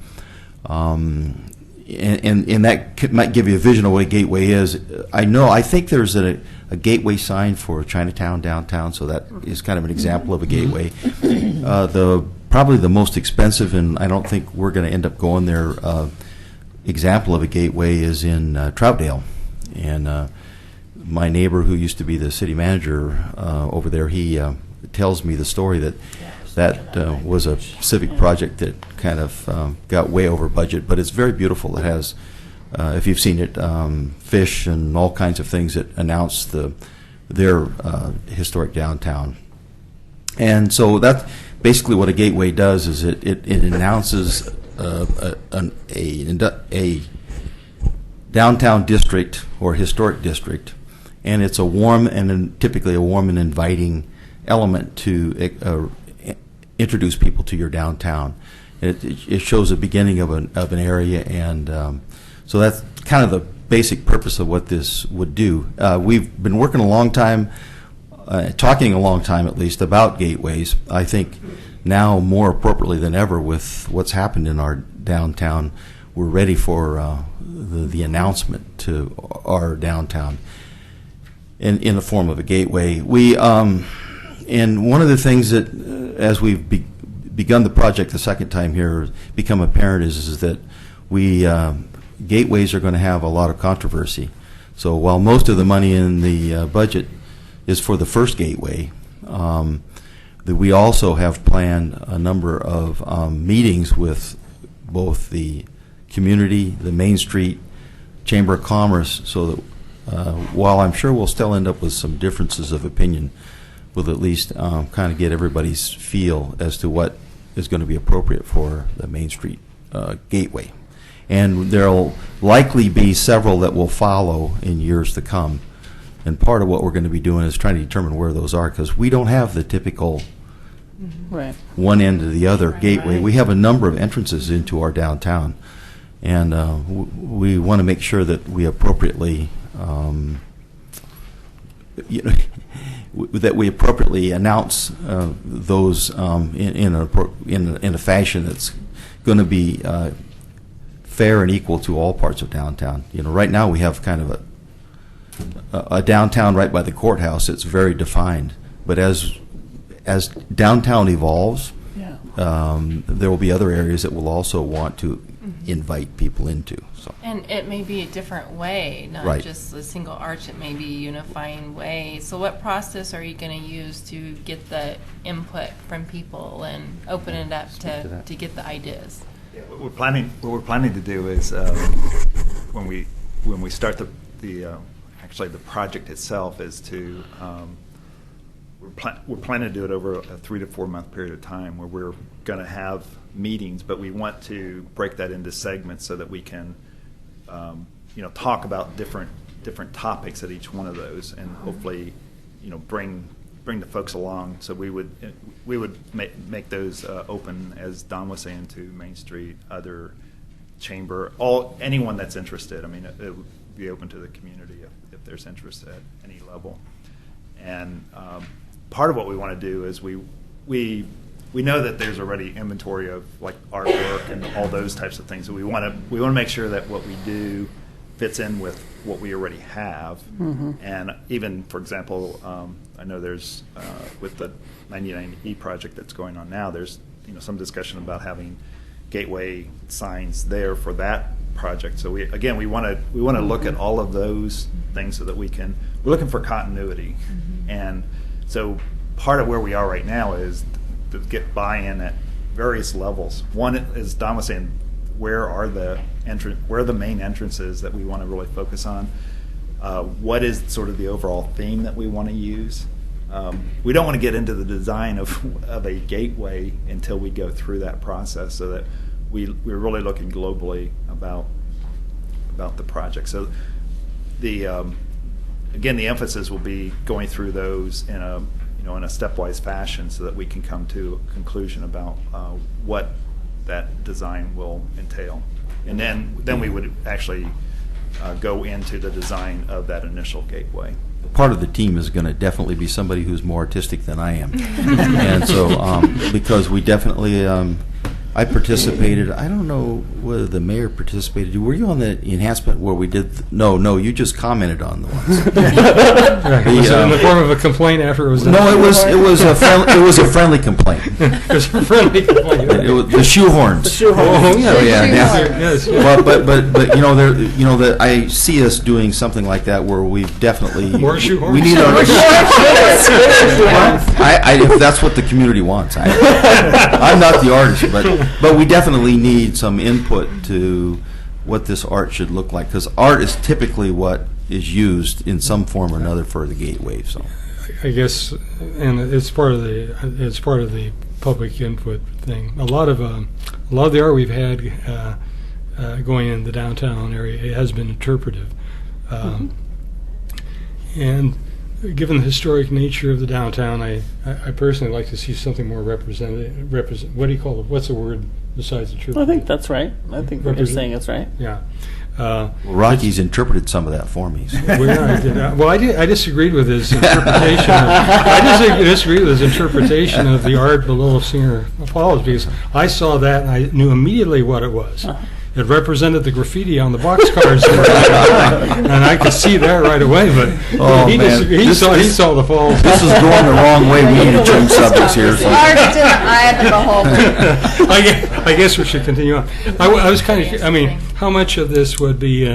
And that might give you a vision of what a gateway is. I think there's a gateway sign for Chinatown downtown, so that is kind of an example of a gateway. Probably the most expensive, and I don't think we're going to end up going there, example of a gateway is in Troutdale. And my neighbor, who used to be the city manager over there, he tells me the story that was a civic project that kind of got way over budget, but it's very beautiful. It has, if you've seen it, fish and all kinds of things that announce their historic downtown. And so that's basically what a gateway does, is it announces a downtown district or historic district, and it's a warm and typically a warm and inviting element to introduce people to your downtown. It shows the beginning of an area, and so that's kind of the basic purpose of what this would do. We've been working a long time, talking a long time at least, about gateways. I think now more appropriately than ever with what's happened in our downtown, we're ready for the announcement to our downtown in the form of a gateway. And one of the things that, as we've begun the project the second time here, become apparent is that gateways are going to have a lot of controversy. So while most of the money in the budget is for the first gateway, we also have planned a number of meetings with both the community, the Main Street, Chamber of Commerce, so that while I'm sure we'll still end up with some differences of opinion, we'll at least kind of get everybody's feel as to what is going to be appropriate for the Main Street gateway. And there'll likely be several that will follow in years to come. And part of what we're going to be doing is trying to determine where those are, because we don't have the typical Right. one end to the other gateway. We have a number of entrances into our downtown, and we want to make sure that we appropriately, that we appropriately announce those in a fashion that's going to be fair and equal to all parts of downtown. Right now we have kind of a downtown right by the courthouse. It's very defined, but as downtown evolves, there will be other areas that we'll also want to invite people into. So. And it may be a different way, not Right. just a single arch. It may be a unifying way. So what process are you going to use to get the input from people and open it up to get the ideas? Yeah, what we're planning to do is when we start actually the project itself is to we're planning to do it over a 3 to 4 month period of time where we're going to have meetings, but we want to break that into segments so that we can talk about different topics at each one of those, and hopefully bring the folks along. So we would make those open, as Don was saying, to Main Street, other chamber, anyone that's interested. I mean, it would be open to the community if there's interest at any level. And part of what we want to do is we know that there's already inventory of like artwork and all those types of things. So we want to make sure that what we do fits in with what we already have. Mm-hmm. And even, for example, I know there's with the 99E project that's going on now, there's some discussion about having gateway signs there for that project. So we want to look at all of those things so that we're looking for continuity. Mm-hmm. And so part of where we are right now is to get buy-in at various levels. One, as Don was saying, where are the main entrances that we want to really focus on? What is sort of the overall theme that we want to use? We don't want to get into the design of a gateway until we go through that process, so that we're really looking globally about the project. So the emphasis will be going through those in a stepwise fashion, so that we can come to a conclusion about what that design will entail, and then we would actually go into the design of that initial gateway. Part of the team is going to definitely be somebody who's more artistic than I am. And so, because we definitely, I participated, I don't know whether the mayor participated. Were you on the enhancement where we did, no, you just commented on the ones. Right. Was it in the form of a complaint after it was done? No, it was a friendly complaint. It was a friendly complaint. It was the shoehorns. Oh, yeah. Yes. But that I see us doing something like that where we've definitely More shoehorns? We need our if that's what the community wants. I'm not the artist, but we definitely need some input to what this art should look like, because art is typically what is used in some form or another for the gateway. So, I guess, and it's part of the public input thing. A lot of the art we've had going in the downtown area, it has been interpretive, and given the historic nature of the downtown, I personally like to see something more representative. What do you call it? What's the word besides interpretive? I think that's right. I think what you're saying is right. Yeah. Rocky's interpreted some of that for me. So. I disagreed with his interpretation. I disagreed with his interpretation of the art below Singer Falls, because I saw that and I knew immediately what it was. It represented the graffiti on the boxcars, and I could see that right away. But he saw the falls. This is going the wrong way. We need to change subjects here. So. Art in the eye of the beholder. I guess we should continue on. I was kind of. I mean, how much of this would be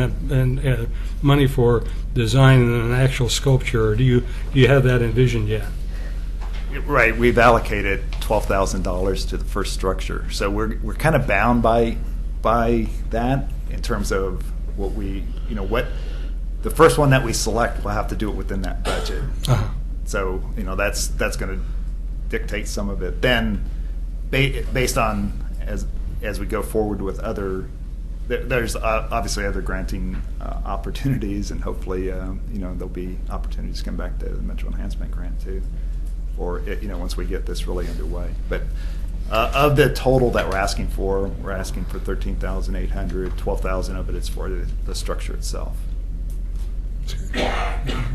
money for design and an actual sculpture? Or do you have that envisioned yet? Right, we've allocated $12,000 to the first structure, so we're kind of bound by by that in terms of what we, what the first one that we select, we'll have to do it within that budget. So, that's going to dictate some of it. Then, based on as we go forward with other, there's obviously other granting opportunities, and hopefully, there'll be opportunities to come back to the Metro Enhancement Grant too, or once we get this really underway. But of the total that we're asking for $13,800. 12,000 of it is for the structure itself.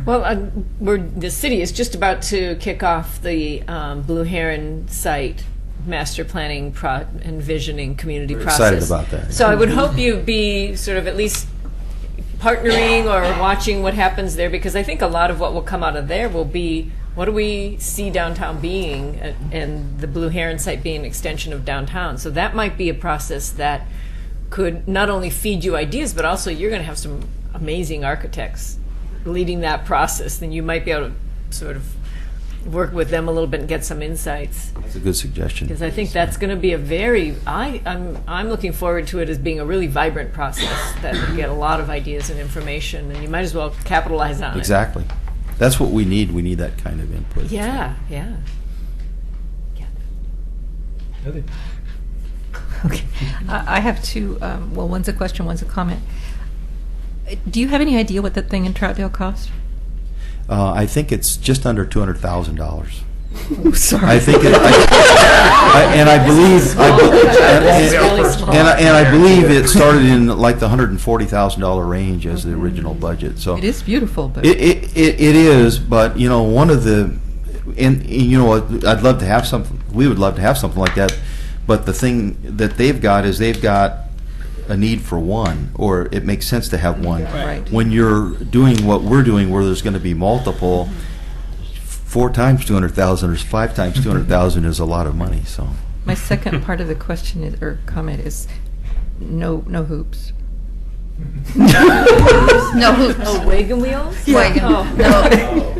Well, the city is just about to kick off the Blue Heron site master planning and visioning community We're process. excited about that. So I would hope you'd be sort of at least partnering or watching what happens there, because I think a lot of what will come out of there will be, what do we see downtown being, and the Blue Heron site being an extension of downtown. So that might be a process that could not only feed you ideas, but also you're going to have some amazing architects leading that process. Then you might be able to sort of work with them a little bit and get some insights. That's a good suggestion. Because I think that's going to be a very, I'm looking forward to it as being a really vibrant process that will get a lot of ideas and information, and you might as well capitalize on it. Exactly. That's what we need. We need that kind of input. Yeah. Okay. I have two, well, one's a question, one's a comment. Do you have any idea what that thing in Troutdale cost? I think it's just under $200,000. Oh, sorry. I think, I believe it started in like the $140,000 range as the original budget. So it is beautiful, but it is. But one of the, and I'd love to have something. We would love to have something like that. But the thing that they've got is they've got a need for one, or it makes sense to have one. Right. When you're doing what we're doing, where there's going to be multiple, 4 times 200,000 or 5 times 200,000 is a lot of money. So my second part of the question is, or comment is, no hoops. No hoops. Oh, wagon wheels? Yeah. Wagon. Oh. No.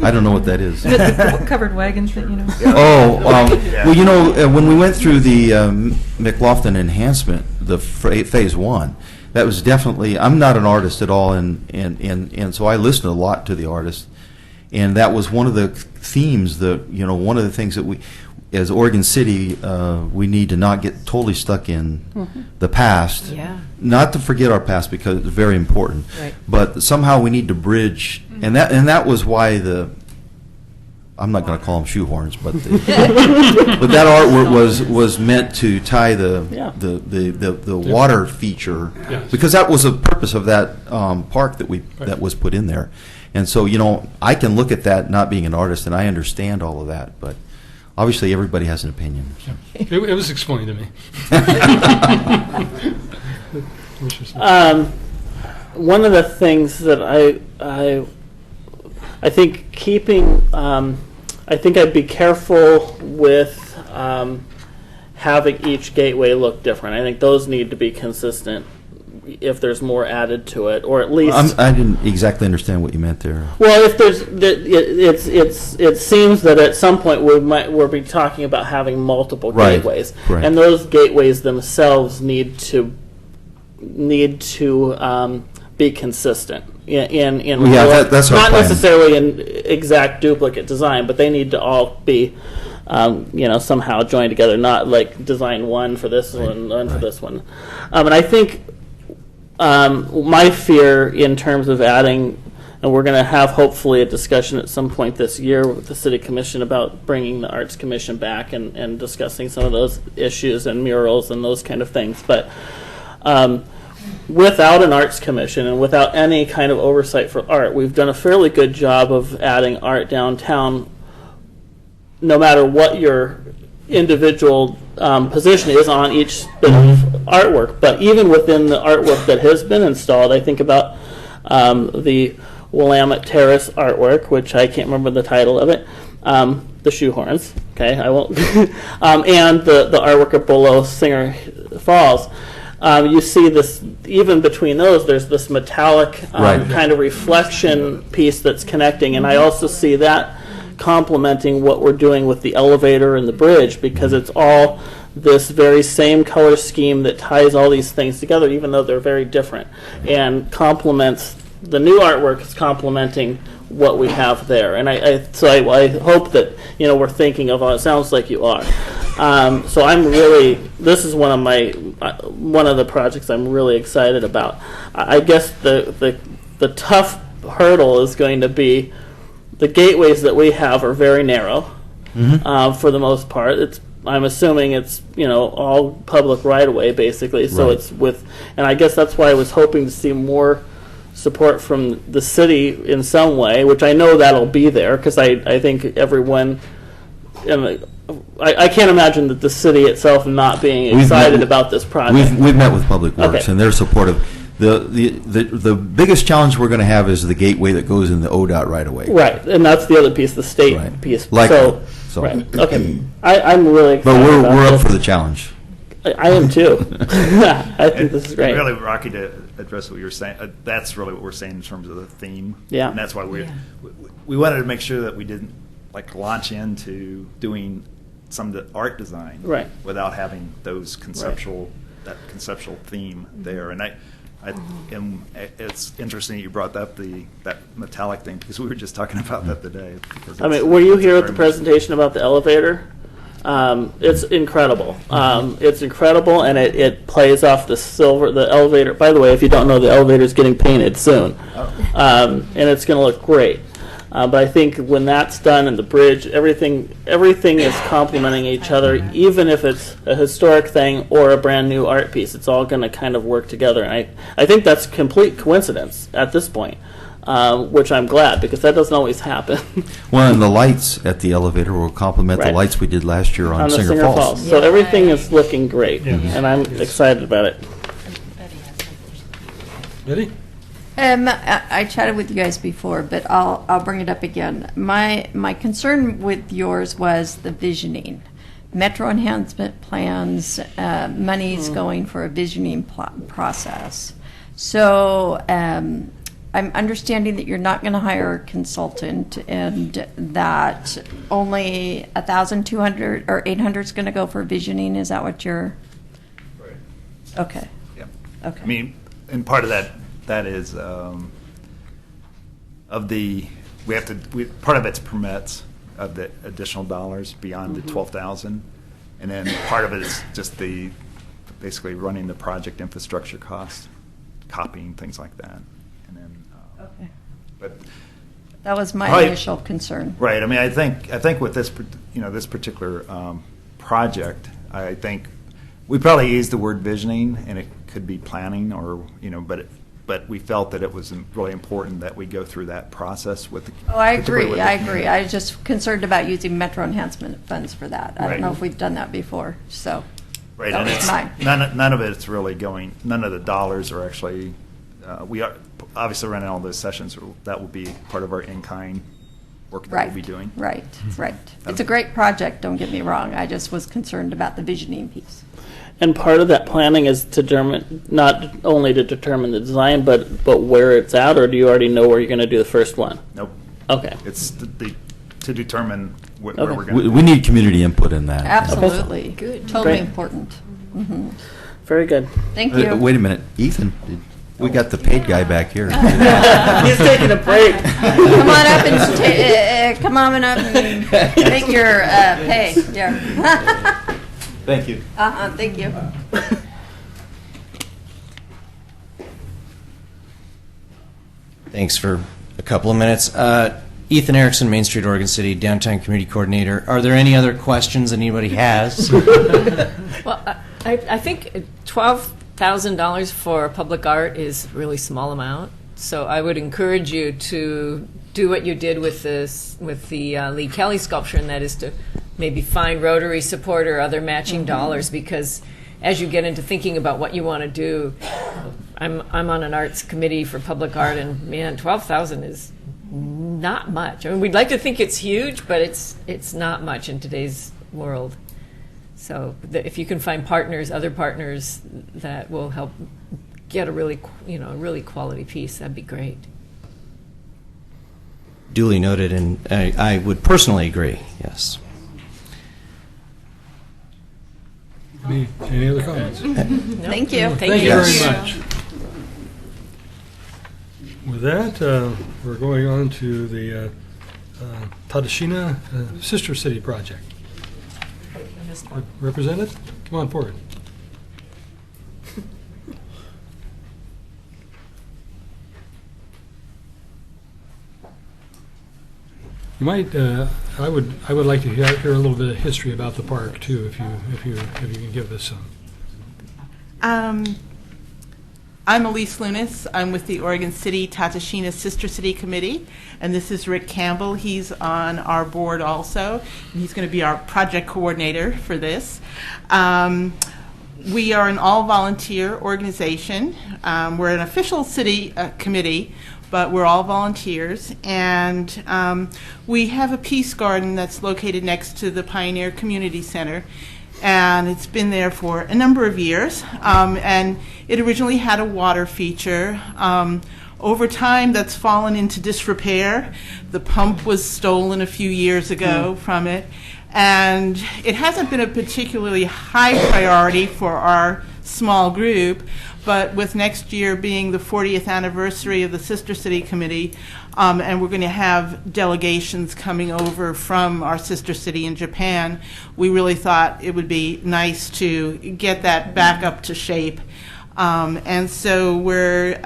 I don't know what that is. The covered wagons that When we went through the McLaughlin enhancement, the phase 1, that was definitely. I'm not an artist at all, and so I listened a lot to the artists, and that was one of the themes. One of the things that we, as Oregon City, we need to not get totally stuck in the past. Yeah. Not to forget our past, because it's very important. Right. But somehow we need to bridge, and that was why I'm not going to call them shoehorns, but but that artwork was meant to tie the water feature, because that was the purpose of that park that was put in there. And so I can look at that, not being an artist, and I understand all of that, but obviously everybody has an opinion. It was explained to me. One of the things that I think keeping, I think I'd be careful with having each gateway look different. I think those need to be consistent if there's more added to it, or at least. I didn't exactly understand what you meant there. Well, if there's, it seems that at some point we'll be talking about having multiple gateways, and those gateways themselves need to be consistent that's our not plan. necessarily an exact duplicate design, but they need to all be somehow joined together, not like design one for this one for this one. And I think my fear in terms of adding, and we're going to have hopefully a discussion at some point this year with the City Commission about bringing the Arts Commission back and discussing some of those issues and murals and those kind of things. But without an Arts Commission and without any kind of oversight for art, we've done a fairly good job of adding art downtown, no matter what your individual position is on each bit of artwork. But even within the artwork that has been installed, I think about the Willamette Terrace artwork, which I can't remember the title of it, the Shoehorns, okay, I won't, and the artwork of Below Singer Falls. You see this, even between those, there's this metallic kind of reflection piece that's connecting, and I also see that complementing what we're doing with the elevator and the bridge, because it's all this very same color scheme that ties all these things together, even though they're very different, and complements the new artwork is complementing what we have there. And I hope that we're thinking of. It sounds like you are. So I'm really. This is one of the projects I'm really excited about. I guess the tough hurdle is going to be the gateways that we have are very narrow. For the most part. I'm assuming it's all public right of way basically. So Right. and I guess that's why I was hoping to see more support from the city in some way, which I know that'll be there because I think everyone. I can't imagine that the city itself not being excited about this project. We've met with Public Works, Okay. and they're supportive. The biggest challenge we're going to have is the gateway that goes in the ODOT right away. Right, and that's the other piece, the state Right. piece. Likely. So- Right, okay. I'm really excited But we're about up this. for the challenge. I am too. I think this is great. Really, Rocky, to address what you were saying, that's really what we're saying in terms of the theme. Yeah. And that's why we wanted to make sure that we didn't launch into doing some of the art design Right. without having those conceptual theme there. And it's interesting you brought up that metallic thing because we were just talking about that today. Were you here at the presentation about the elevator? It's incredible. It's incredible, and it plays off the elevator. By the way, if you don't know, the elevator is getting painted soon, and it's going to look great. But I think when that's done and the bridge, everything is complementing each other, even if it's a historic thing or a brand new art piece. It's all going to kind of work together. And I think that's complete coincidence at this point, which I'm glad because that doesn't always happen. Well, and the lights at the elevator will complement the Right. lights we did last year on the Singer Falls. So everything is looking great, and I'm excited about it. Betty? I chatted with you guys before, but I'll bring it up again. My concern with yours was the visioning. Metro enhancement plans, money's going for a visioning process. So I'm understanding that you're not going to hire a consultant and that only 1,200 or 800 is going to go for visioning. Is that what you're? Right. Okay. Yeah. Okay. I mean, and part of that is part of it's permits of the additional dollars beyond the 12,000, and then part of it is just basically running the project infrastructure costs, copying things like that, and then. Okay. But That was my probably- initial concern. Right. I mean, I think with this this particular project, I think we probably used the word visioning, and it could be planning, or but we felt that it was really important that we go through that process with. Oh, I particularly agree. with I agree. I was just concerned about using Metro enhancement funds for that. I Right. don't know if we've done that before, so. Right, that and was it's mine. none of it's really going. None of the dollars are actually. We are obviously running all those sessions. That will be part of our in-kind work that Right. we'll be doing. Right. It's a great project, don't get me wrong. I just was concerned about the visioning piece. And part of that planning is not only to determine the design, but where it's at, or do you already know where you're going to do the first one? Nope. Okay. It's to determine where Okay. we're going. We need community input in that. Absolutely. Good. Totally Great. important. Mhm. Very good. Thank you. Wait a minute, Ethan. We got the paid guy back here. He's taking a break. Come on up and come on up and take your pay. Yeah. Thank you. Thank you. Thanks for a couple of minutes. Ethan Erickson, Main Street, Oregon City, Downtown Community Coordinator. Are there any other questions that anybody has? Well, I think $12,000 for public art is a really small amount. So I would encourage you to do what you did with the Lee Kelly sculpture, and that is to maybe find Rotary support or other matching dollars, because as you get into thinking about what you want to do, I'm on an arts committee for public art, and man, 12,000 is not much. I mean, we'd like to think it's huge, but it's not much in today's world. So if you can find other partners that will help get a really quality piece, that'd be great. Duly noted, and I would personally agree, yes. Any other comments? Thank you. Thank you very much. With that, we're going on to the Tadashina Sister City Project. Representative, come on forward. You might. I would like to hear a little bit of history about the park too, if you can give us some. I'm Elise Lunis. I'm with the Oregon City Tatashina Sister City Committee, and this is Rick Campbell. He's on our board also, and he's going to be our project coordinator for this. We are an all-volunteer organization. We're an official city committee, but we're all volunteers, and we have a peace garden that's located next to the Pioneer Community Center, and it's been there for a number of years, and it originally had a water feature. Over time, that's fallen into disrepair. The pump was stolen a few years ago from it, and it hasn't been a particularly high priority for our small group, but with next year being the 40th anniversary of the Sister City Committee, and we're going to have delegations coming over from our sister city in Japan, we really thought it would be nice to get that back up to shape. And so we're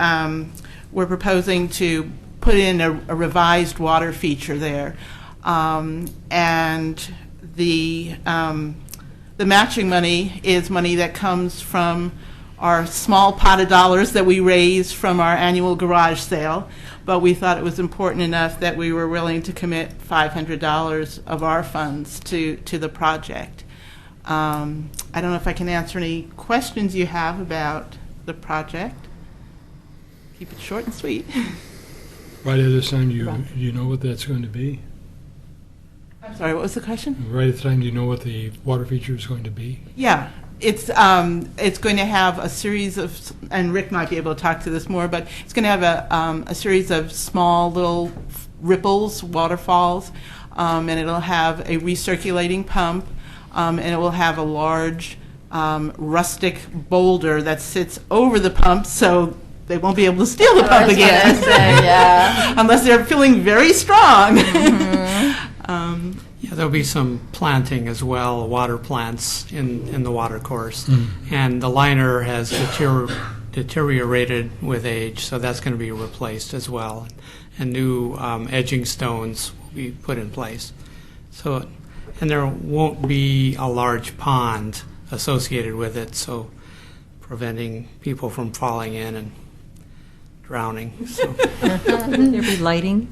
proposing to put in a revised water feature there. And the matching money is money that comes from our small pot of dollars that we raise from our annual garage sale, but we thought it was important enough that we were willing to commit $500 of our funds to the project. I don't know if I can answer any questions you have about the project. Keep it short and sweet. Right at this time, you know what that's going to be? I'm sorry, what was the question? Right at the time, do you know what the water feature is going to be? Yeah. It's going to have a series of, and Rick might be able to talk to this more, but it's going to have a series of small little ripples, waterfalls, and it'll have a recirculating pump, and it will have a large rustic boulder that sits over the pump, so they won't be able to steal the pump again. Unless they're feeling very strong. Yeah, there'll be some planting as well, water plants in the water course. And the liner has deteriorated with age, so that's going to be replaced as well. And new edging stones will be put in place. So, and there won't be a large pond associated with it, so preventing people from falling in and drowning. So. Will there be lighting?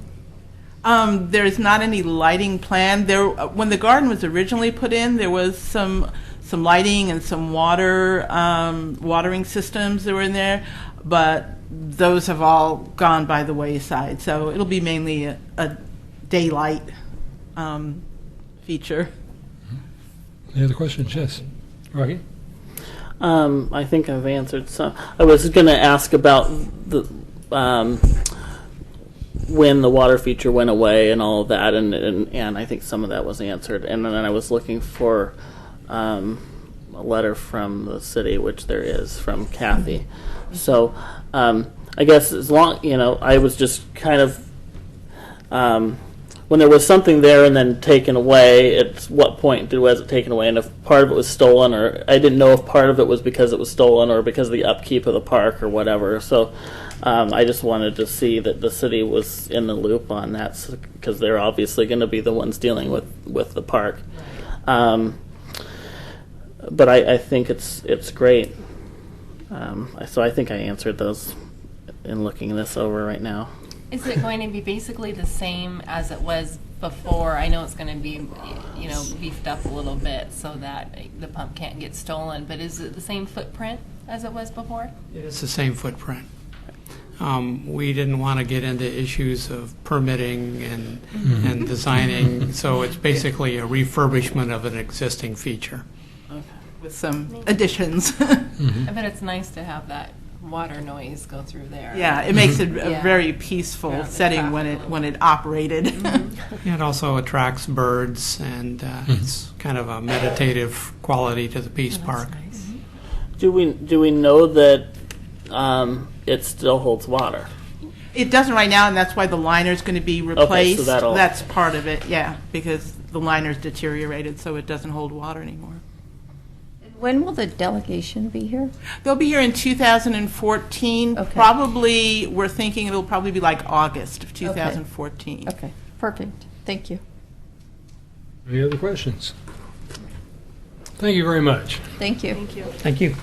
There's not any lighting planned. There, when the garden was originally put in, there was some lighting and some watering systems that were in there, but those have all gone by the wayside. So it'll be mainly a daylight feature. Any other questions? Yes. Rocky? I think I've answered some. I was going to ask about the when the water feature went away and all of that, and I think some of that was answered. And then I was looking for a letter from the city, which there is from Kathy. So I guess as long, I was just kind of when there was something there and then taken away, at what point was it taken away? And if part of it was stolen, or I didn't know if part of it was because it was stolen or because of the upkeep of the park or whatever. So I just wanted to see that the city was in the loop on that, because they're obviously going to be the ones dealing with the park. But I think it's great. So I think I answered those in looking this over right now. Is it going to be basically the same as it was before? I know it's going to be, beefed up a little bit so that the pump can't get stolen, but is it the same footprint as it was before? It's the same footprint. We didn't want to get into issues of permitting and designing, so it's basically a refurbishment of an existing feature. Okay. With some additions. I bet it's nice to have that water noise go through there. Yeah, it makes it a Yeah. very peaceful Yeah, setting when it operated. It also attracts birds, and it's kind of a meditative quality to the Peace Park. Do we know that it still holds water? It doesn't right now, and that's why the liner's going to be replaced. that'll- That's part of it, yeah, because the liner's deteriorated, so it doesn't hold water anymore. When will the delegation be here? They'll be here in 2014. Okay. Probably, we're thinking it'll probably be like August of 2014. Okay, perfect. Thank you. Any other questions? Thank you very much. Thank you. Thank you.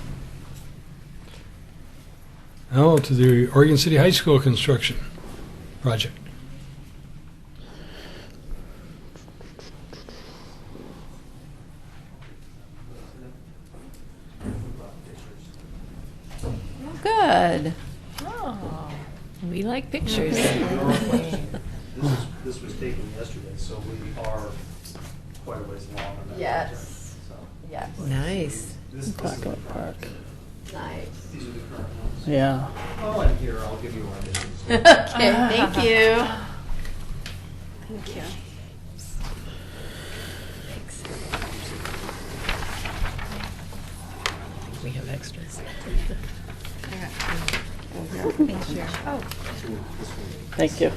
Now to the Oregon City High School construction project. Good. Oh, we like pictures. This was taken yesterday, so we are quite a ways along on that Yes. project. So Yes. Nice. this is the current park. Nice. These are the current ones. Yeah. While I'm here, I'll give you our mission. Okay, thank you. Thank you. We have extras. Thank you.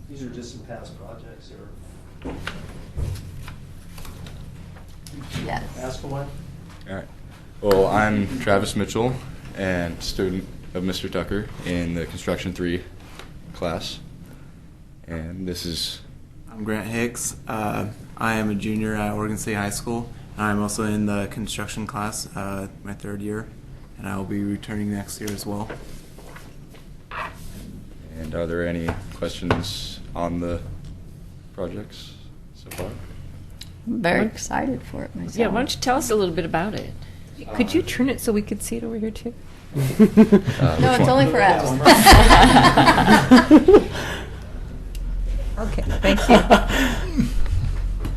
These are just some past projects or Yes. ask away. All right. Well, I'm Travis Mitchell, and student of Mr. Tucker in the Construction 3 class. And this is... I'm Grant Hicks. I am a junior at Oregon State High School. I'm also in the construction class, my third year, and I will be returning next year as well. And are there any questions on the projects so far? I'm very excited for it myself. Yeah, why don't you tell us a little bit about it? Could you turn it so we could see it over here too? No, it's only for us. Okay, thank you.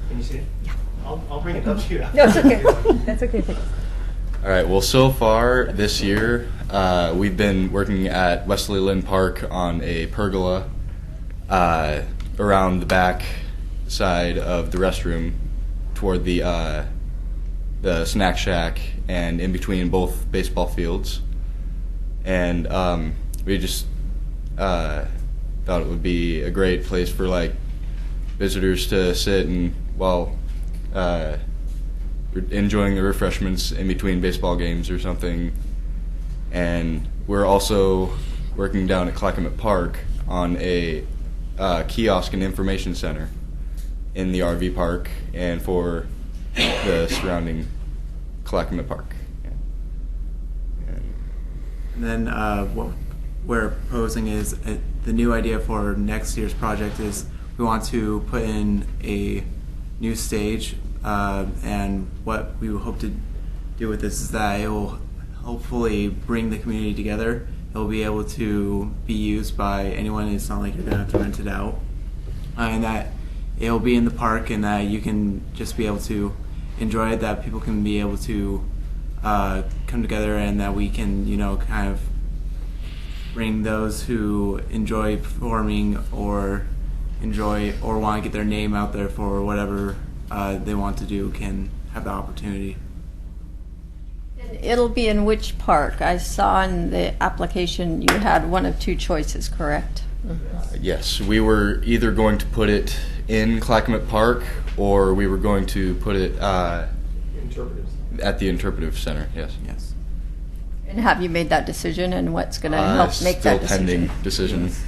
Can you see it? Yeah. I'll bring it up to you. No, it's okay. That's okay. Thanks. All right. Well, so far this year, we've been working at Wesley Lynn Park on a pergola around the back side of the restroom toward the snack shack and in between both baseball fields. And we just thought it would be a great place for like visitors to sit and while enjoying the refreshments in between baseball games or something. And we're also working down at Clackamas Park on a kiosk and information center in the RV park and for the surrounding Clackamas Park. And then what we're proposing is the new idea for next year's project is we want to put in a new stage, and what we hope to do with this is that it will hopefully bring the community together. It will be able to be used by anyone. It's not like you're going to have to rent it out, and that it will be in the park, and that you can just be able to enjoy it. That people can be able to come together, and that we can, kind of bring those who enjoy performing or want to get their name out there for whatever they want to do can have the opportunity. It'll be in which park? I saw in the application you had one of two choices, correct? Yes, we were either going to put it in Clackamas Park or we were going to put it at the Interpretive Center. Yes. Yes. And have you made that decision, and what's going to help make that decision? Still pending decision. Yes.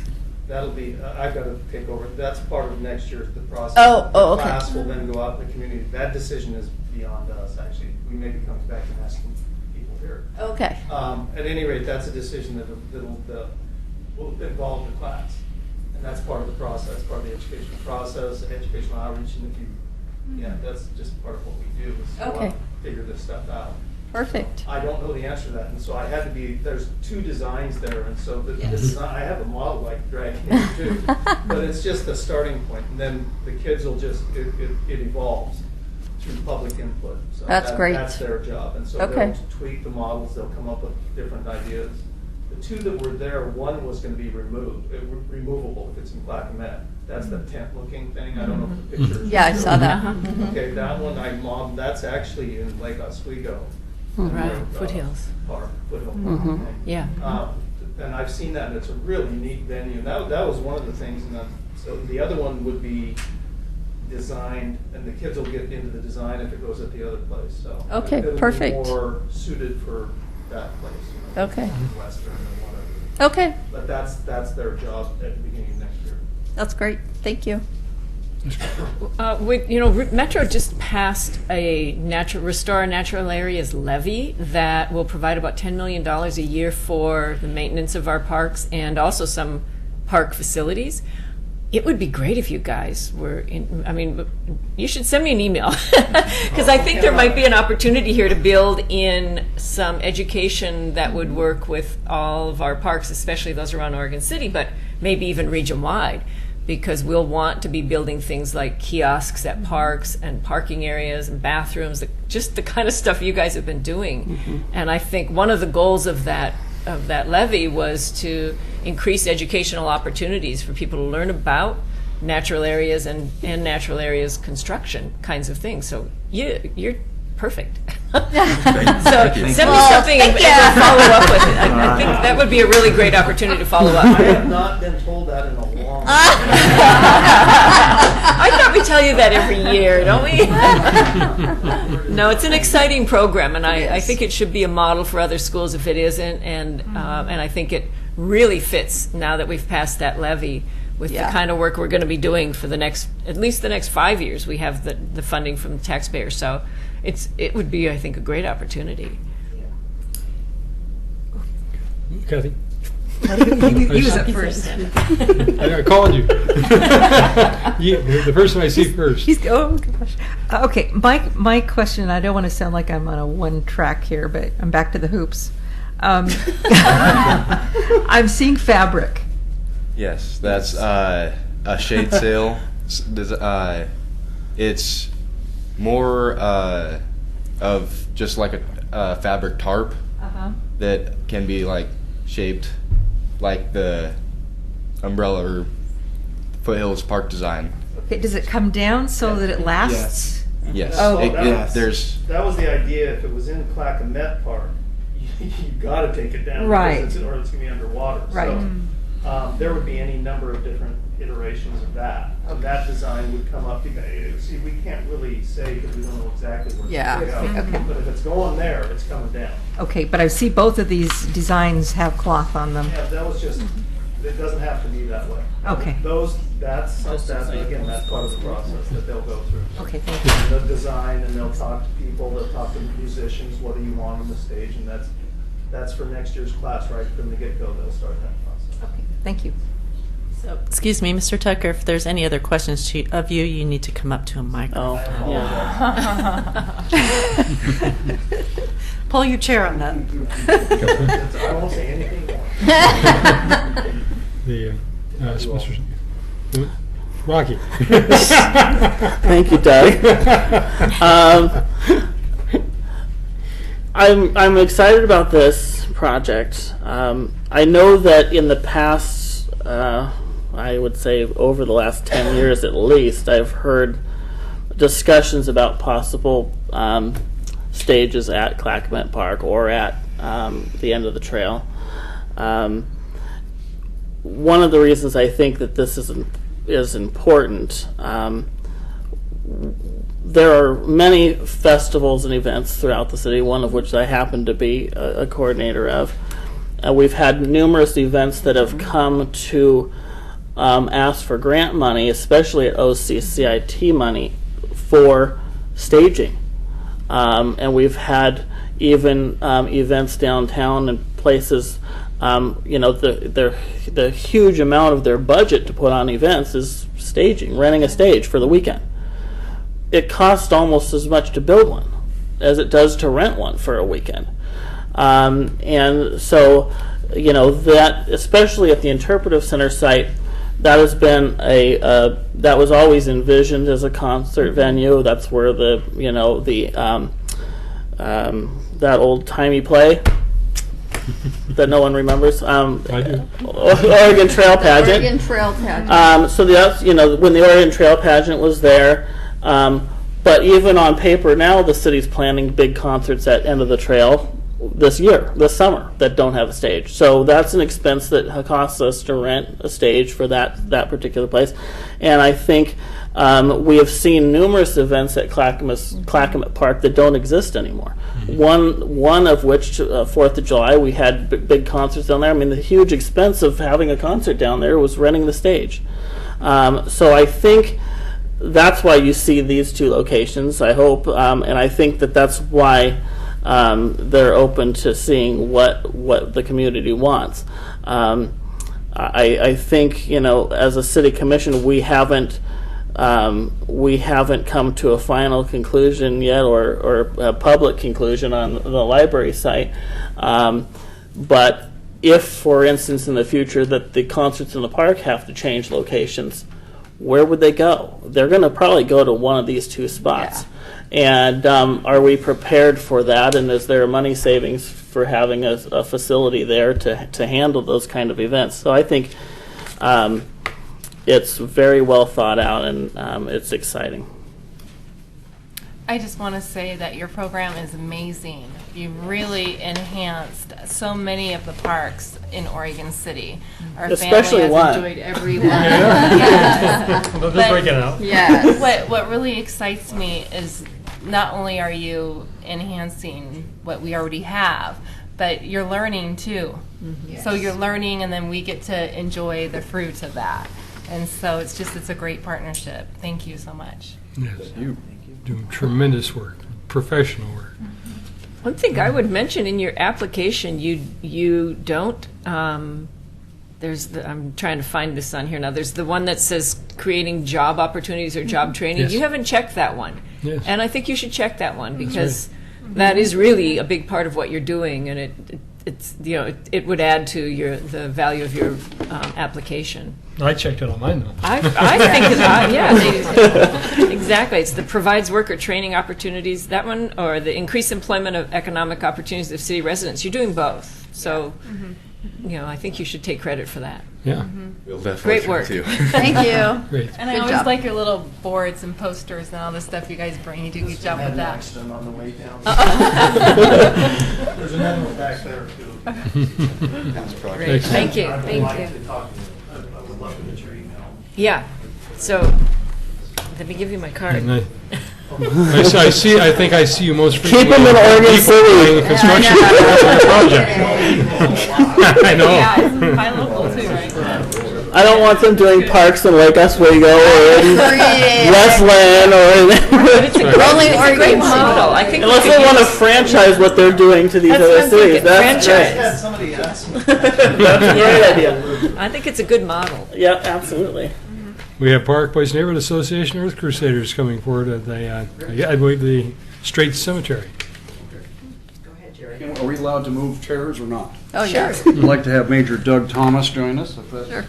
That'll be, I've got to take over. That's part of next year's the process. Oh, okay. The class will then go out in the community. That decision is beyond us, actually. We may be coming back and asking people here. Okay. At any rate, that's a decision that will involve the class. And that's part of the process, part of the educational process, educational outreach. And that's just part of what we do is go out and figure this stuff out. Perfect. I don't know the answer to that, and so I had to be, there's two designs there, and so the Yes. design, I have a model I could drag in too, but it's just a starting point, and then the kids will just, it evolves through public input. So That's great. That's their job, and so Okay. they'll tweak the models, they'll come up with different ideas. The two that were there, one was gonna be removable if it's in Clackamet. That's the tent-looking thing, I don't know if the pictures. Yeah, I saw that. Okay, that one I modeled, that's actually in Lake Oswego. Right, Foothills. Park, Foothill Park. Mhm. thing. Yeah. And I've seen that, and it's a really neat venue. That was one of the things, and so the other one would be designed, and the kids will get into the design if it goes at the other place, so. Okay, it'll be perfect. more suited for that place. Okay. Western or whatever. Okay, But that's their job at the beginning of next year. that's great. Thank you. Metro just passed a Restore Natural Areas levy that will provide about $10 million a year for the maintenance of our parks and also some park facilities. It would be great if you guys were you should send me an email because I think there might be an opportunity here to build in some education that would work with all of our parks, especially those around Oregon City, but maybe even region-wide, because we'll want to be building things like kiosks at parks and parking areas and bathrooms, just the kind of stuff you guys have been doing. Mm-hmm. And I think one of the goals of that levy was to increase educational opportunities for people to learn about natural areas and natural areas construction kinds of things. So you're perfect. So send me something and we'll follow up with it. I think that would be a really great opportunity to follow up. I have not been told that in a long time. I thought we tell you that every year, don't we? No, it's an exciting program, and I think it should be a model for other schools if it isn't, and I think it really fits now that we've passed that levy with the kind of work we're going to be doing for at least the next 5 years. We have the funding from the taxpayers, so it would be, I think, a great opportunity. Kathy? He was up first. I called you. The person I see first. Oh gosh. Okay, my question. I don't want to sound like I'm on a one track here, but I'm back to the hoops. I'm seeing fabric. Yes, that's a shade sail. It's more of just like a fabric tarp that can be like shaped like the umbrella or Foothills Park design. Okay, does it come down so that it lasts? Yes. Oh, That was the idea. If it was in Clackamet Park, you got to take it down, right? Because or it's going to be underwater. Right. So there would be any number of different iterations of that. That design would come up. See, we can't really say because we don't know exactly where it's going to go. Okay. But if it's going there, it's coming down. Okay, but I see both of these designs have cloth on them. Yeah, that was just. It doesn't have to be that way. Okay. That's again, that's part of the process that they'll go through. Okay, thank you. They'll design and they'll talk to people, they'll talk to musicians, what do you want on the stage, and that's for next year's class, right from the get-go, they'll start that process. Okay, thank you. So, excuse me, Mr. Tucker, if there's any other questions of you, you need to come up to a microphone. Oh, yeah. Pull your chair on that. I won't say anything more. Rocky. Thank you, Doug. I'm excited about this project. I know that in the past, I would say over the last 10 years at least, I've heard discussions about possible stages at Clackamet Park or at the end of the trail. One of the reasons I think that this is important, there are many festivals and events throughout the city, one of which I happen to be a coordinator of. We've had numerous events that have come to ask for grant money, especially at OCCIT money, for staging. And we've had even events downtown and places. The huge amount of their budget to put on events is staging, renting a stage for the weekend. It costs almost as much to build one, as it does to rent one for a weekend. And so, that, especially at the interpretive center site, that has been that was always envisioned as a concert venue. That's where that old timey play that no one remembers. I do. Oregon Trail Pageant. Oregon Trail Pageant. So that's when the Oregon Trail Pageant was there. But even on paper now, the city's planning big concerts at End of the Trail this summer, that don't have a stage. So that's an expense that costs us to rent a stage for that particular place. And I think we have seen numerous events at Clackamas Park that don't exist anymore. One of which, 4th of July, we had big concerts down there. I mean, the huge expense of having a concert down there was renting the stage. So I think that's why you see these two locations, I hope, and I think that's why they're open to seeing what the community wants. I think, as a city commission, we haven't come to a final conclusion yet, or a public conclusion on the library site. But if, for instance, in the future that the concerts in the park have to change locations, where would they go? They're going to probably go to one of these two spots. Yeah. And are we prepared for that? And is there money savings for having a facility there to handle those kind of events? So I think it's very well thought out, and it's exciting. I just want to say that your program is amazing. You've really enhanced so many of the parks in Oregon City. Our Especially family has enjoyed every one. Yes. Well, just break it out. Yes. What really excites me is not only are you enhancing what we already have, but you're learning too. Yes. So you're learning, and then we get to enjoy the fruits of that. And so it's a great partnership. Thank you so much. Yes, you do tremendous work, professional work. One thing I would mention in your application, you don't. I'm trying to find this on here now. There's the one that says creating job opportunities or job training. Yes. You haven't checked that one. Yes. And I think you should check that one, because that is really a big part of what you're doing, and it would add to the value of your application. I checked it on mine though. I think exactly. It's the provides work or training opportunities, that one, or the increased employment of economic opportunities of city residents. You're doing both, so I think you should take credit for that. Yeah, we'll definitely great work. Thank you. Great. And I always like your little boards and posters and all the stuff you guys bring. You do a good job with that. Them on the way down. There's another one back there too. Great. Thank you. I would love to get your email. Yeah. So let me give you my card. And I think I see you most frequently. Keep them in Oregon City. The construction project. I know. Yeah, it's my local too, right? I don't want them doing parks in Lake Oswego or in Westland or It's a great model. I think unless they want to franchise what they're doing to these other cities. That's franchise. Somebody asked. That's a great idea. I think it's a good model. Yeah, absolutely. We have Park Place Neighborhood Association Earth Crusaders coming forward at I believe the Straits Cemetery. Are we allowed to move chairs or not? Oh, yes. I'd like to have Major Doug Thomas join us, if that's okay.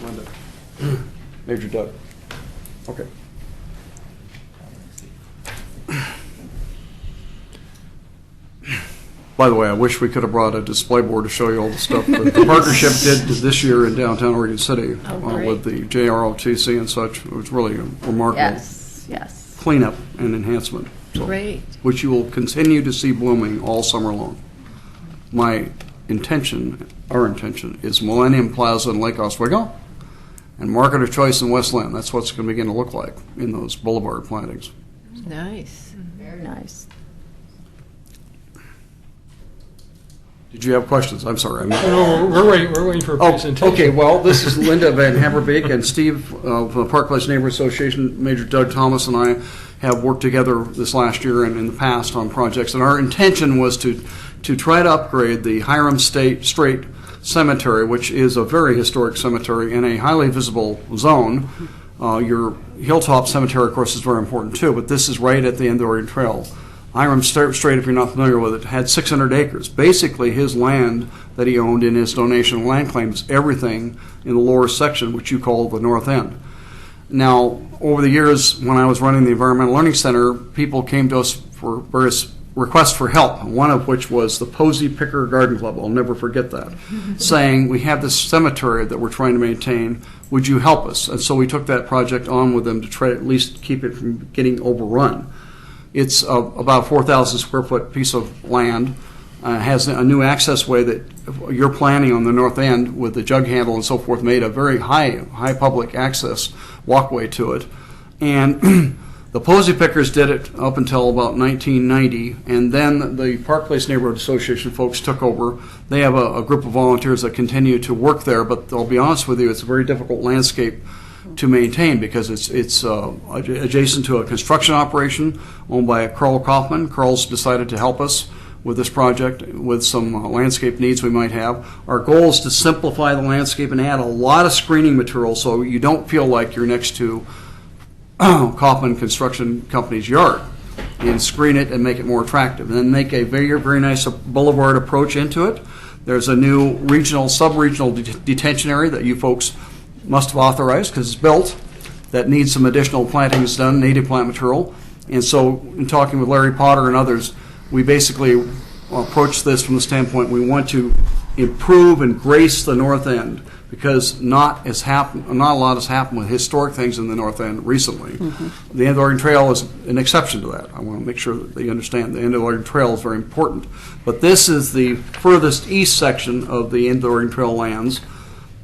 Linda. Major Doug. Okay. By the way, I wish we could have brought a display board to show you all the stuff that the partnership did this year in downtown Oregon City with the JROTC and such. It was really a remarkable cleanup and enhancement. So, great. Which you will continue to see blooming all summer long. My intention, our intention, is Millennium Plaza in Lake Oswego and Market of Choice in Westland. That's what it's going to begin to look like in those boulevard plantings. Nice. Very nice. Did you have questions? I'm sorry. No, we're waiting for a presentation. Okay, well, this is Linda Van Hammerbeek and Steve from the Park Place Neighborhood Association. Major Doug Thomas and I have worked together this last year and in the past on projects, and our intention was to try to upgrade the Hiram Strait Cemetery, which is a very historic cemetery in a highly visible zone Your Hilltop Cemetery, of course, is very important too, but this is right at the end of the Oregon Trail. Hiram Strait, if you're not familiar with it, had 600 acres. Basically, his land that he owned in his donation of land claims everything in the lower section, which you call the north end. Now, over the years, when I was running the Environmental Learning Center, people came to us for various requests for help, one of which was the Posey Picker Garden Club. I'll never forget that, saying, we have this cemetery that we're trying to maintain. Would you help us? And so we took that project on with them to try to at least keep it from getting overrun. It's about a 4,000 square foot piece of land. Has a new access way that you're planning on the north end with the jug handle and so forth, made a very high public access walkway to it. And the Posey Pickers did it up until about 1990, and then the Park Place Neighborhood Association folks took over. They have a group of volunteers that continue to work there, but I'll be honest with you, it's a very difficult landscape to maintain because it's adjacent to a construction operation owned by Carl Kaufman. Carl's decided to help us with this project with some landscape needs we might have. Our goal is to simplify the landscape and add a lot of screening material so you don't feel like you're next to Kaufman Construction Company's yard, and screen it and make it more attractive. And then make a very, very nice boulevard approach into it. There's a new sub-regional detention area that you folks must have authorized because it's built that needs some additional plantings done, native plant material. And so in talking with Larry Potter and others, we basically approach this from the standpoint we want to improve and grace the north end because not a lot has happened with historic things in the north end recently. The end of the Oregon Trail is an exception to that. I want to make sure that they understand the end of the Oregon Trail is very important. But this is the furthest east section of the end of the Oregon Trail lands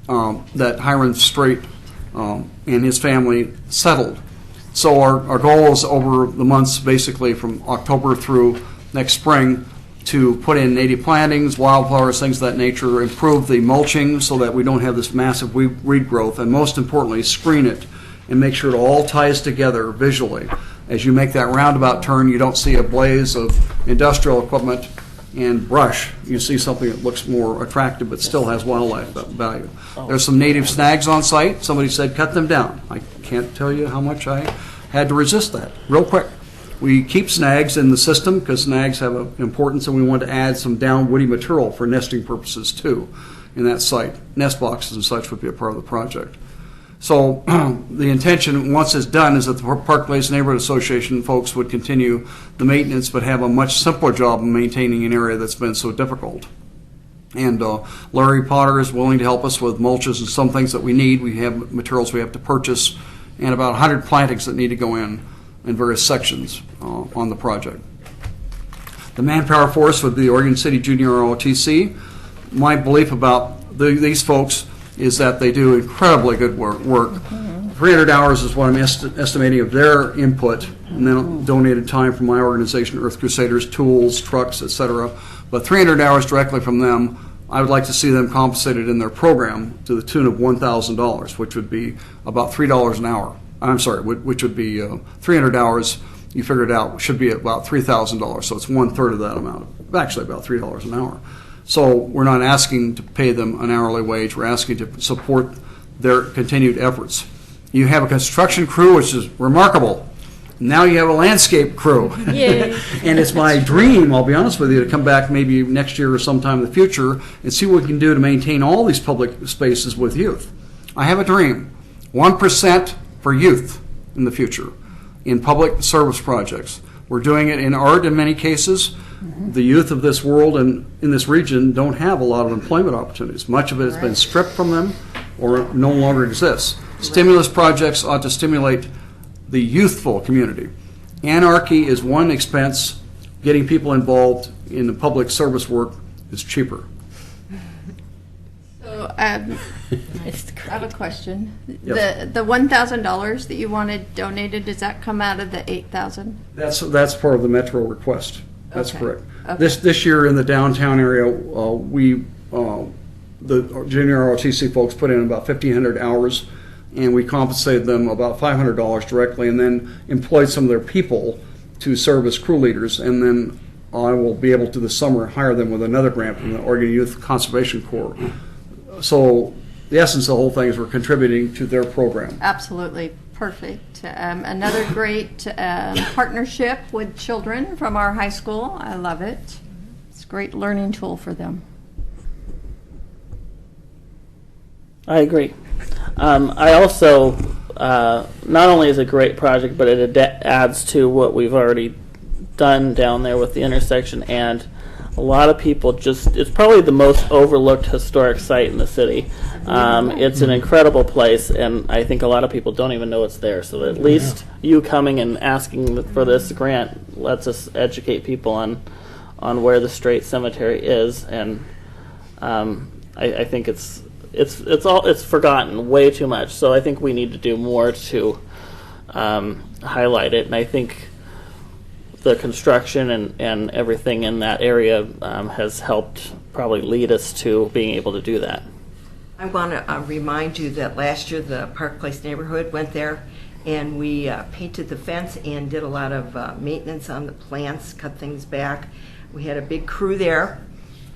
that Hiram Strait and his family settled. So our goal is over the months basically from October through next spring to put in native plantings, wildflowers, things of that nature, improve the mulching so that we don't have this massive weed growth, and most importantly, screen it and make sure it all ties together visually. As you make that roundabout turn, you don't see a blaze of industrial equipment and brush. You see something that looks more attractive but still has wildlife value. There's some native snags on site. Somebody said cut them down. I can't tell you how much I had to resist that real quick. We keep snags in the system because snags have an importance, and we want to add some down woody material for nesting purposes too in that site. Nest boxes and such would be a part of the project. So the intention, once it's done, is that the Park Place Neighborhood Association folks would continue the maintenance but have a much simpler job of maintaining an area that's been so difficult. And Larry Potter is willing to help us with mulches and some things that we need. We have materials we have to purchase and about 100 plantings that need to go in various sections on the project. The manpower force would be the Oregon City Junior ROTC. My belief about these folks is that they do incredibly good work. 300 hours is what I'm estimating of their input, and then donated time from my organization, Earth Crusaders, tools, trucks, etc. But 300 hours directly from them, I would like to see them compensated in their program to the tune of $1,000, which would be about $3 an hour. I'm sorry, which would be 300 hours, you figured out, should be about $3,000. So it's 1/3 of that amount, actually about $3 an hour. So we're not asking to pay them an hourly wage. We're asking to support their continued efforts. You have a construction crew, which is remarkable. Now you have a landscape crew. Yay. And it's my dream, I'll be honest with you, to come back maybe next year or sometime in the future and see what we can do to maintain all these public spaces with youth. I have a dream. 1% for youth in the future in public service projects. We're doing it in art in many cases. The youth of this world and in this region don't have a lot of employment opportunities. Much of it has been stripped from them or no longer exists. Stimulus projects ought to stimulate the youthful community. Anarchy is one expense. Getting people involved in the public service work is cheaper. So I have a question. Yes. The $1,000 that you wanted donated, does that come out of the $8,000? That's part of the Metro request. That's Okay. correct. Okay. This year in the downtown area, the junior ROTC folks put in about 1,500 hours, and we compensated them about $500 directly, and then employed some of their people to serve as crew leaders, and then I will be able to this summer hire them with another grant from the Oregon Youth Conservation Corps. So the essence of the whole thing is we're contributing to their program. Absolutely. Perfect. Another great partnership with children from our high school. I love it. It's a great learning tool for them. I agree. I also, not only is it a great project, but it adds to what we've already done down there with the intersection, and a lot of people it's probably the most overlooked historic site in the city. It's an incredible place, and I think a lot of people don't even know it's there. So at least you coming and asking for this grant lets us educate people on where the Strait Cemetery is, and I think it's forgotten way too much. So I think we need to do more to highlight it, and I think the construction and everything in that area has helped probably lead us to being able to do that. I want to remind you that last year the Park Place neighborhood went there and we painted the fence and did a lot of maintenance on the plants, cut things back. We had a big crew there.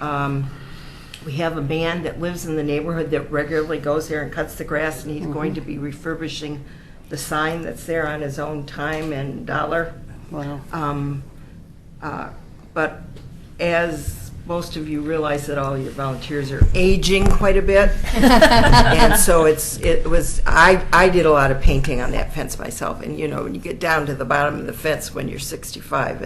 We have a man that lives in the neighborhood that regularly goes there and cuts the grass, and he's going to be refurbishing the sign that's there on his own time and dollar. Wow. But as most of you realize that all your volunteers are aging quite a bit, and so I did a lot of painting on that fence myself, and you know, when you get down to the bottom of the fence when you're 65,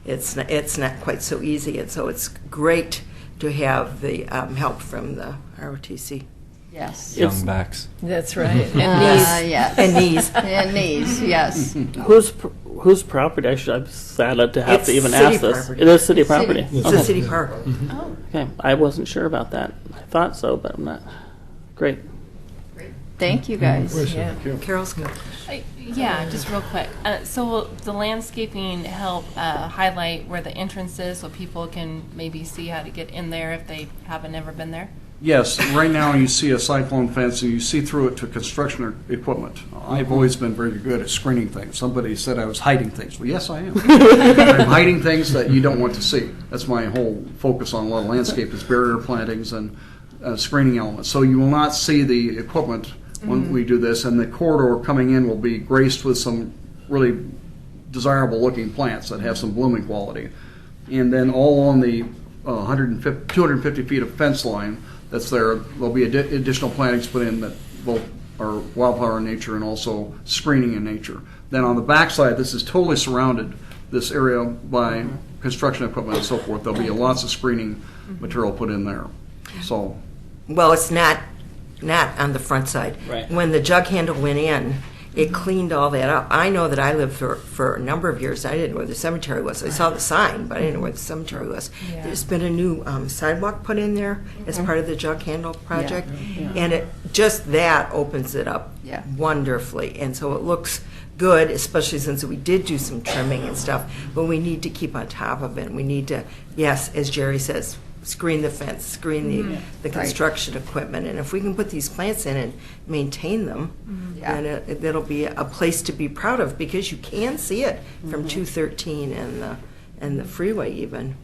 it's not quite so easy, and so it's great to have the help from the ROTC. Yes. Young backs. That's right. And knees. Yes. And knees. And knees, yes. Whose property? I'm sad to have to even city ask this. property. It is city property. It's a city park. Oh. Okay, I wasn't sure about that. I thought so, but I'm not. Great. Thank you, guys. Yeah. Carol's good. Yeah, just real quick. So will the landscaping help highlight where the entrance is so people can maybe see how to get in there if they haven't ever been there? Yes, right now you see a cyclone fence and you see through it to construction equipment. I've always been very good at screening things. Somebody said I was hiding things. Well, yes, I am. I'm hiding things that you don't want to see. That's my whole focus on a lot of landscape is barrier plantings and screening elements. So you will not see the equipment when we do this, and the corridor coming in will be graced with some really desirable looking plants that have some blooming quality. And then all on the 250 feet of fence line that's there, there'll be additional plantings put in that both are wildflower in nature and also screening in nature. Then on the backside, this is totally surrounded, this area, by construction equipment and so forth. There'll be lots of screening material put in there. So, well, it's not on the front side. Right. When the jug handle went in, it cleaned all that up. I know that I lived for a number of years. I didn't know where the cemetery was. I saw the sign, but I didn't know where the cemetery was. Yeah. There's been a new sidewalk put in there as part of the jug handle project, and it just that opens it up wonderfully. And so it looks good, especially since we did do some trimming and stuff. But we need to keep on top of it. We need to, yes, as Jerry says, screen the fence, screen the construction equipment, and if we can put these plants in and maintain them, then it'll be a place to be proud of, because you can see it from 213 and the freeway even.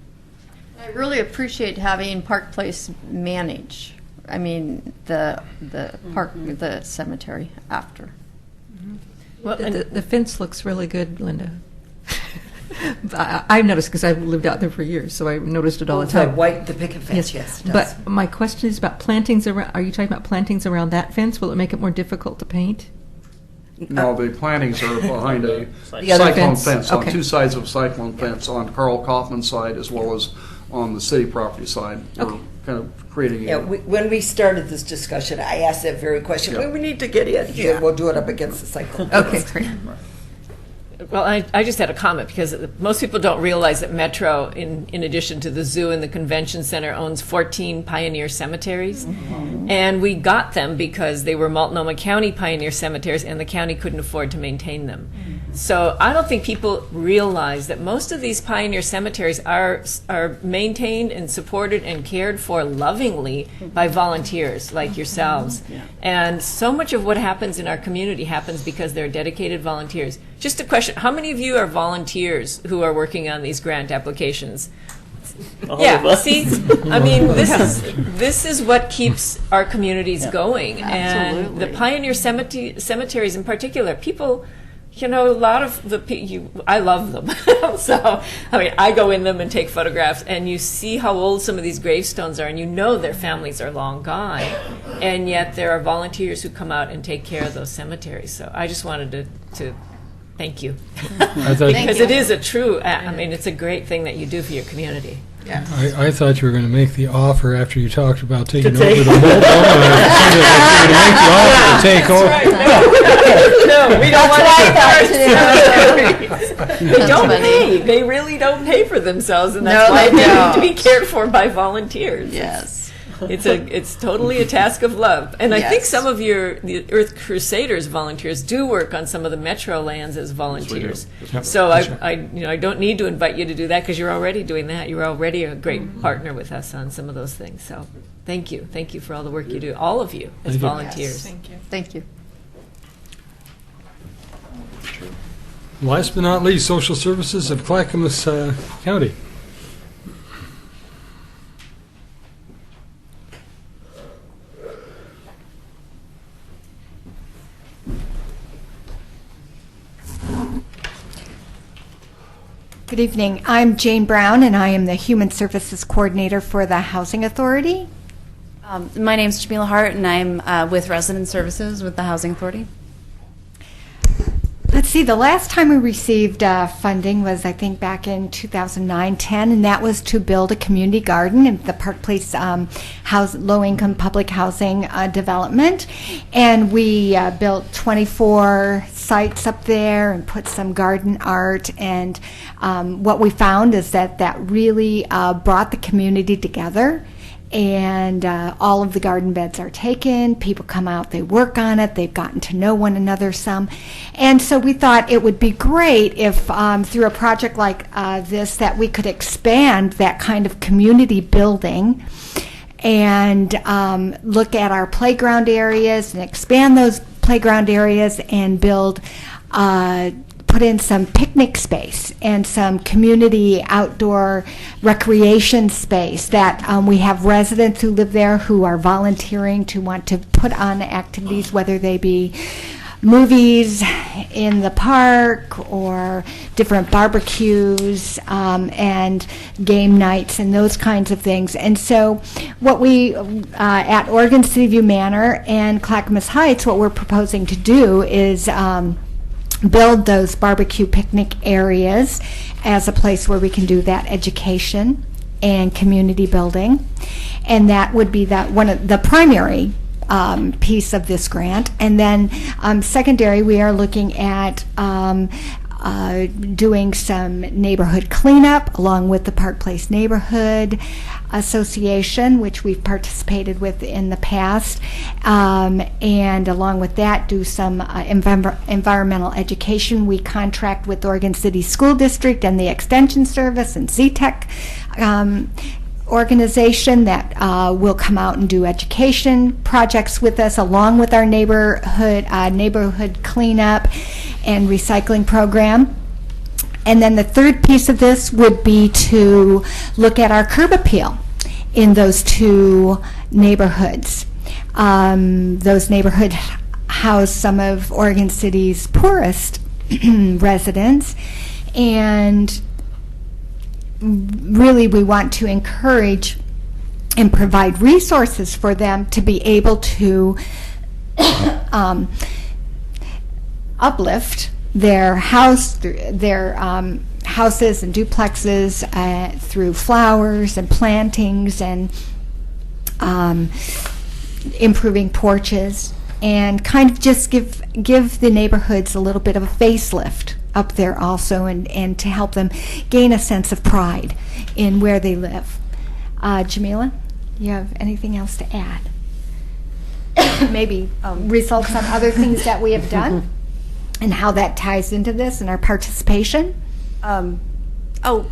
I really appreciate having Park Place manage. I mean, the park, the cemetery after. Well, the fence looks really good, Linda. I've noticed because I've lived out there for years, so I noticed it all the time. The picket fence, yes. It does. But my question is about plantings around. Are you talking about plantings around that fence? Will it make it more difficult to paint? No, the plantings are behind a The other cyclone fence? fence, on Okay. two sides of a cyclone fence, on Carl Kaufman's side as well as on the city property side. We're kind of creating a... When we started this discussion, I asked that very question. Well, we need to get in here. We'll do it up against the cyclone. Okay, great. Well, I just had a comment because most people don't realize that Metro, in addition to the zoo and the convention center, owns 14 pioneer cemeteries. And we got them because they were Multnomah County pioneer cemeteries and the county couldn't afford to maintain them. So I don't think people realize that most of these pioneer cemeteries are maintained and supported and cared for lovingly by volunteers like yourselves. And so much of what happens in our community happens because they're dedicated volunteers. Just a question, how many of you are volunteers who are working on these grant applications? All of Yeah, us. see, I mean, this is what keeps our communities going, and the Absolutely. pioneer cemeteries in particular. People, a lot of I love them. So, I mean, I go in them and take photographs, and you see how old some of these gravestones are, and you know their families are long gone, and yet there are volunteers who come out and take care of those cemeteries. So, I just wanted to thank you. Because it is a true, I mean, it's a great thing that you do for your community. Yes. I thought you were going to make the offer after you talked about taking over take- the whole building. I was going to make the offer to take over. No, we don't want to. They don't funny. pay. They really don't pay for themselves, and that's No, why they they need don't. to be cared for by volunteers. Yes. It's totally a task of love, and I think Yes. some of the Earth Crusaders volunteers do work on some of the metro lands as volunteers. Yep. So I don't need to invite you to do that because you're already doing that. You're already a great partner with us on some of those things. So thank you for all the work you do, all of you as Thank you. volunteers. Thank you. Thank you. Last but not least, Social Services of Clackamas County. Good evening. I'm Jane Brown, and I am the Human Services Coordinator for the Housing Authority. My name's Jamila Hart, and I'm with Resident Services with the Housing Authority. Let's see, the last time we received funding was, I think, back in 2009-10, and that was to build a community garden in the Park Place low-income public housing development. And we built 24 sites up there and put some garden art. And what we found is that really brought the community together. And all of the garden beds are taken. People come out, they work on it, they've gotten to know one another some. And so we thought it would be great if through a project like this that we could expand that kind of community building and look at our playground areas and expand those playground areas and build put in some picnic space and some community outdoor recreation space that we have residents who live there who are volunteering to want to put on activities, whether they be movies in the park or different barbecues and game nights and those kinds of things. And so what we, at Oregon City View Manor and Clackamas Heights, what we're proposing to do is build those barbecue picnic areas as a place where we can do that education and community building. And that would be one of the primary piece of this grant. And then secondary, we are looking at doing some neighborhood cleanup along with the Park Place Neighborhood Association, which we've participated with in the past, and along with that do some environmental education. We contract with Oregon City School District and the Extension Service and ZTEC organization that will come out and do education projects with us along with our neighborhood cleanup and recycling program. And then the third piece of this would be to look at our curb appeal in those two neighborhoods. Those neighborhoods house some of Oregon City's poorest residents, and really we want to encourage and provide resources for them to be able to uplift their houses and duplexes through flowers and plantings and improving porches, and kind of just give the neighborhoods a little bit of a facelift up there also, and to help them gain a sense of pride in where they live. Jamila, you have anything else to add? Maybe results on other things that we have done and how that ties into this and our participation? Oh,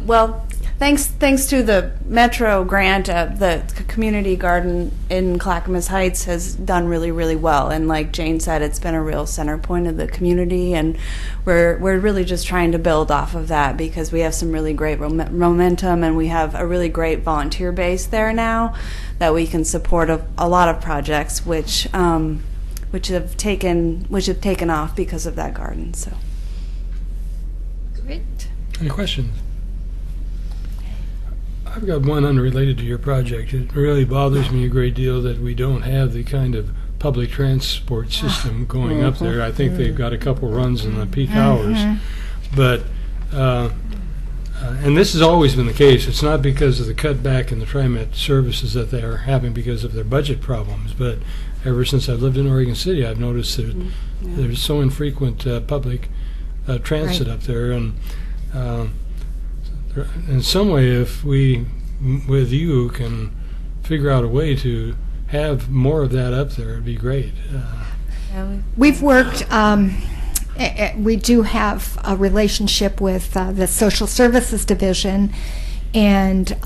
well, thanks to the Metro grant, the community garden in Clackamas Heights has done really, really well. And like Jane said, it's been a real center point of the community, and we're really just trying to build off of that because we have some really great momentum, and we have a really great volunteer base there now that we can support a lot of projects, which have taken off because of that garden. So. Great. Any questions? I've got one unrelated to your project. It really bothers me a great deal that we don't have the kind of public transport system going up there. I think they've got a couple runs in the peak hours, but and this has always been the case. It's not because of the cutback in the TriMet services that they are having because of their budget problems, but ever since I've lived in Oregon City, I've noticed that there's so infrequent public transit up there, and in some way, if we, with you, can figure out a way to have more of that up there, it'd be great. We've worked, we do have a relationship with the Social Services Division, and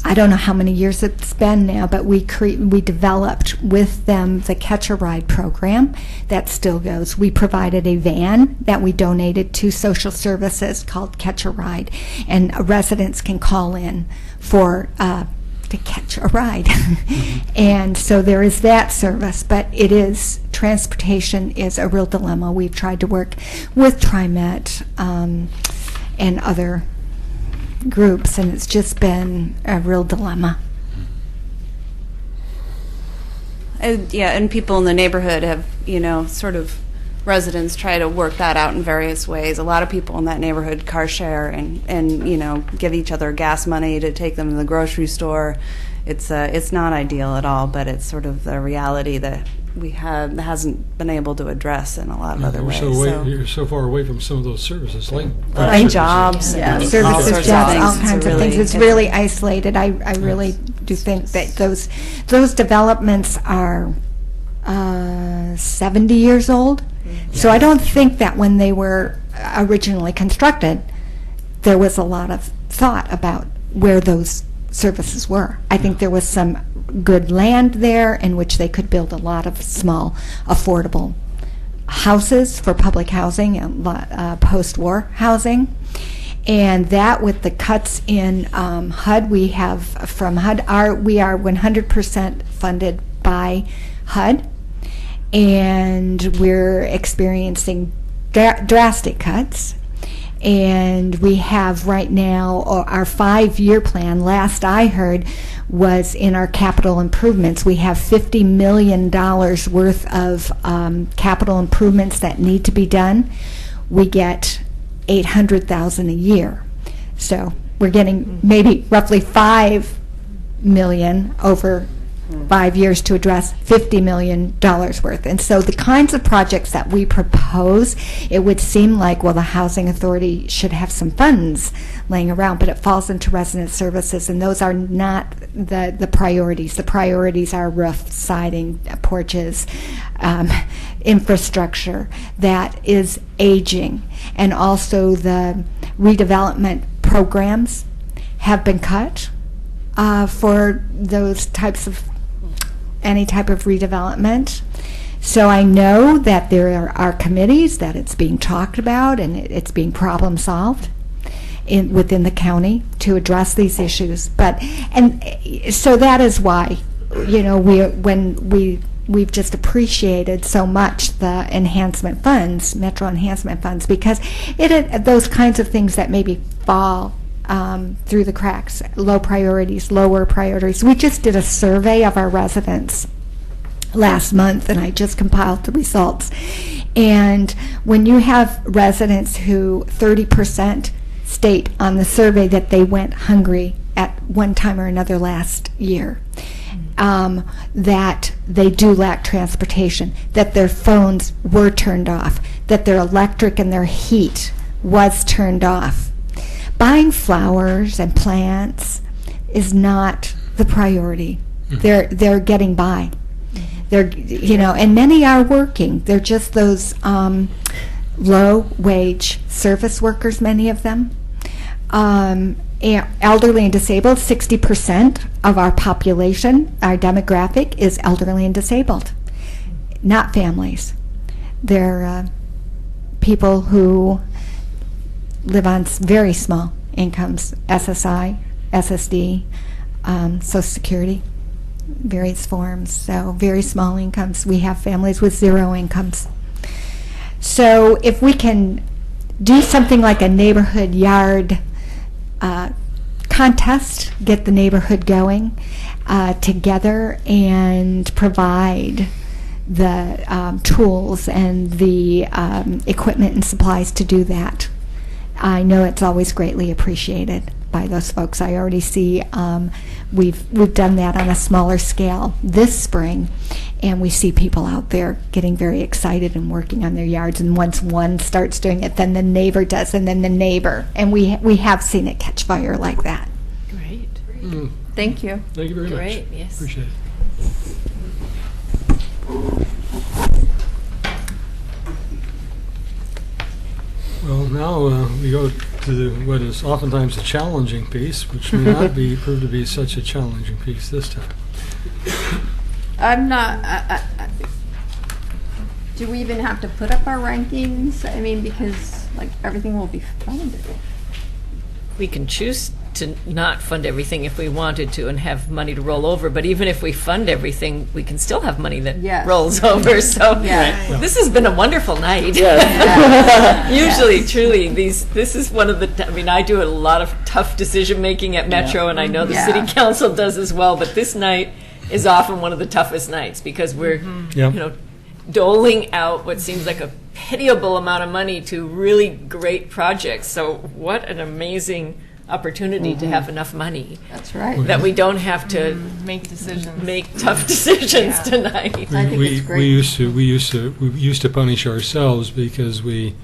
I don't know how many years it's been now, but we developed with them the Catch a Ride program that still goes. We provided a van that we donated to social services called Catch a Ride, and residents can call in for to catch a ride. And so there is that service, but transportation is a real dilemma. We've tried to work with TriMet and other groups, and it's just been a real dilemma. And people in the neighborhood have, sort of residents try to work that out in various ways. A lot of people in that neighborhood car share and give each other gas money to take them to the grocery store. It's not ideal at all, but it's sort of the reality that we hasn't been able to address in a lot of other ways. You're so far away from some of those services, like jobs, services, jobs, all kinds of things. It's really isolated. I really do think that those developments are 70 years old. So I don't think that when they were originally constructed, there was a lot of thought about where those services were. I think there was some good land there in which they could build a lot of small, affordable houses for public housing and post-war housing. And that, with the cuts in HUD, we have from HUD, we are 100% funded by HUD, and we're experiencing drastic cuts. And we have right now our 5-year plan, last I heard, was in our capital improvements. We have $50 million worth of capital improvements that need to be done. We get $800,000 a year. So we're getting maybe roughly $5 million over 5 years to address $50 million worth. And so the kinds of projects that we propose, it would seem like, well, the Housing Authority should have some funds laying around, but it falls into resident services, and those are not the priorities. The priorities are roof, siding, porches, infrastructure that is aging, and also the redevelopment programs have been cut for those types of any type of redevelopment. So I know that there are committees that it's being talked about and it's being problem solved within the county to address these issues. And so that is why, we've just appreciated so much the enhancement funds, Metro enhancement funds, because those kinds of things that maybe fall through the cracks, lower priorities. We just did a survey of our residents last month, and I just compiled the results. And when you have residents who 30% state on the survey that they went hungry at one time or another last year, that they do lack transportation, that their phones were turned off, that their electric and their heat was turned off. Buying flowers and plants is not the priority. They're getting by. And many are working. They're just those low-wage service workers, many of them. elderly and disabled. 60% of our population, our demographic, is elderly and disabled, not families. They're people who live on very small incomes, SSI, SSD, Social Security, various forms, so very small incomes. We have families with 0 incomes. So if we can do something like a neighborhood yard contest, get the neighborhood going together and provide the tools and the equipment and supplies to do that, I know it's always greatly appreciated by those folks. I already see we've done that on a smaller scale this spring, and we see people out there getting very excited and working on their yards. And once one starts doing it, then the neighbor does, and then the neighbor, and we have seen it catch fire like that. Great. Thank you. Thank you very much. Great, yes. Appreciate it. Well, now we go to what is oftentimes a challenging piece, which may not prove to be such a challenging piece this time. I'm not. Do we even have to put up our rankings? I mean, because like everything will be funded. We can choose to not fund everything if we wanted to and have money to roll over, but even if we fund everything, we can still have money that rolls over. So this has been a wonderful night. Usually, truly, this is one of the, I mean, I do a lot of tough decision making at Metro, and I know the city council does as well, but this night is often one of the toughest nights because we're, you know, doling out what seems like a pitiable amount of money to really great projects. So what an amazing opportunity to have enough money. That's right. That we don't have to make decisions, make tough decisions tonight. I think it's great. We used to punish ourselves because we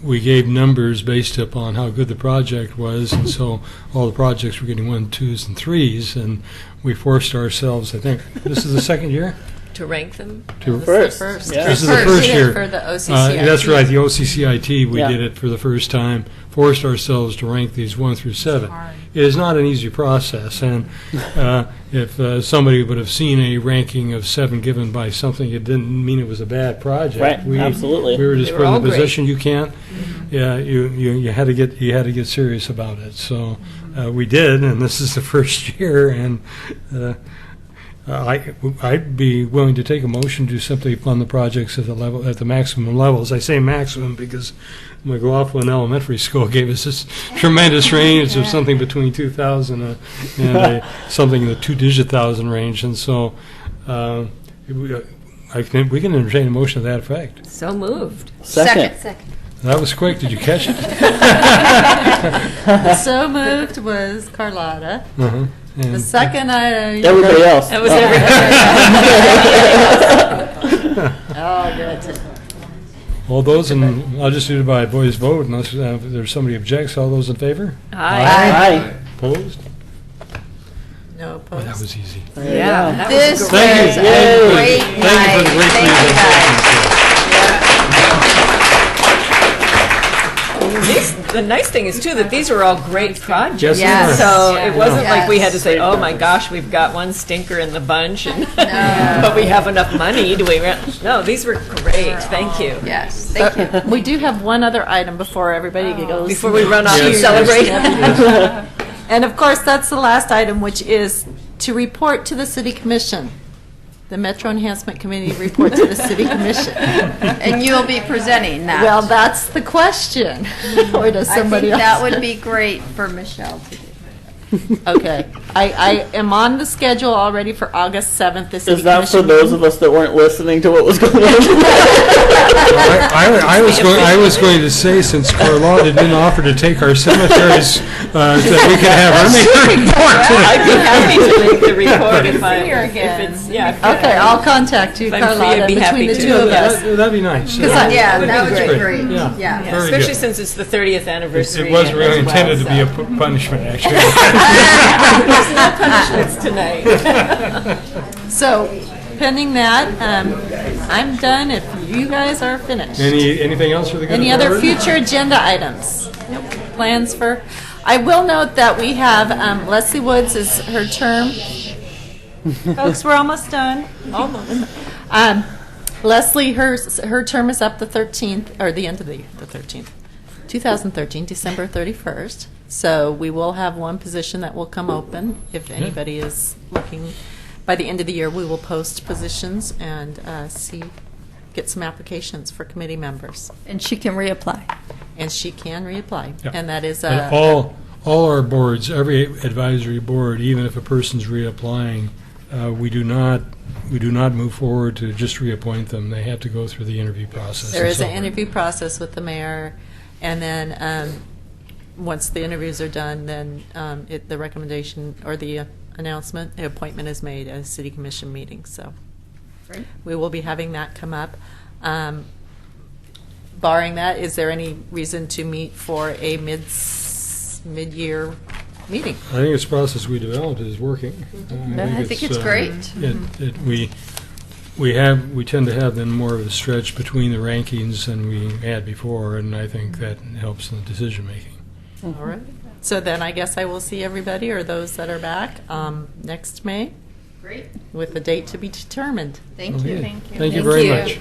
gave numbers based upon how good the project was, and so all the projects were getting 1, 2s, and 3s, and we forced ourselves. I think this is the second year. To rank them? First. This is the first year. For the OCCIT. That's right, the OCCIT, we did it for the first time, forced ourselves to rank these 1 through 7. It is not an easy process, and if somebody would have seen a ranking of 7 given by something, it didn't mean it was a bad project. Right, absolutely. We were just They put were in all a position you can't. Yeah, you had to get serious about it. So we did, and this is the first year, and I'd be willing to take a motion to simply fund the projects at the maximum levels. I say maximum because McLaughlin Elementary School gave us this tremendous range of something between 2,000 and something in the 2-digit thousand range, and so I think we can entertain a motion to that effect. So moved. Second. That was quick. Did you catch it? The so moved was Carlotta. The second everybody else. That was everybody. Oh, good. All those, and I'll just do it by voice vote unless there's somebody objects. All those in favor? Aye. Opposed? No Oh, opposed. that was easy. Yeah. This was Thank you. a great Thank you night. for the great Thank you, guys. The nice thing is, too, that these were all great projects. Yes, they Yes. were. So it wasn't like we had to Yes. say, oh my gosh, we've got one stinker in the bunch, and but we have enough money. Do we? No, these were great. Thank you. Yes, thank you. We do have one other item before everybody goes. Before we run off and Yes. celebrate. And of course, that's the last item, which is to report to the City Commission. The Metro Enhancement Committee report to the City Commission. And you'll be presenting that. Well, that's the question. Or does I somebody think else? that would be great for Michelle to do. Okay. I am on the schedule already for August 7th. The City Is that for Commission those of us that weren't listening to what was going on? I was going to say, since Carlotta didn't offer to take our cemeteries, that we could have her make the report. I'd be happy to make the report if it's Okay, I'll contact you, If I'm free, Carlotta, I'd be happy between the to. two of us. That'd be nice. Yeah, that would be great. Yeah. Yeah. Very especially good. since it's the 30th anniversary. It was really as well, intended to be a so. punishment, actually. There's no punishments tonight. So, pending that, I'm done if you guys are finished. Anything else for the good Any of the other order? future agenda items? Nope. plans for. I will note that we have Leslie Woods is her term. Folks, we're almost done. Almost. Leslie, her term is up the 13th, or the end of the 13th, 2013, December 31st. So we will have one position that will come open if anybody is looking. By the end of the year, we will post positions and get some applications for committee members. And she can reapply. And she can reapply. Yeah. And that is And all our boards, every advisory board, even if a person's reapplying, we do not move forward to just reappoint them. They have to go through the interview process. There is an interview process with the mayor, and then once the interviews are done, then the recommendation or the announcement, the appointment is made at a city commission meeting. So we will be having that come up. Barring that, is there any reason to meet for a mid-year meeting? I think this process we developed is working. I think it's great. We tend to have then more of a stretch between the rankings than we had before, and I think that helps in the decision making. All right. So then I guess I will see everybody, or those that are back, next May. Great. With a date to be determined. Thank you. Thank you very much.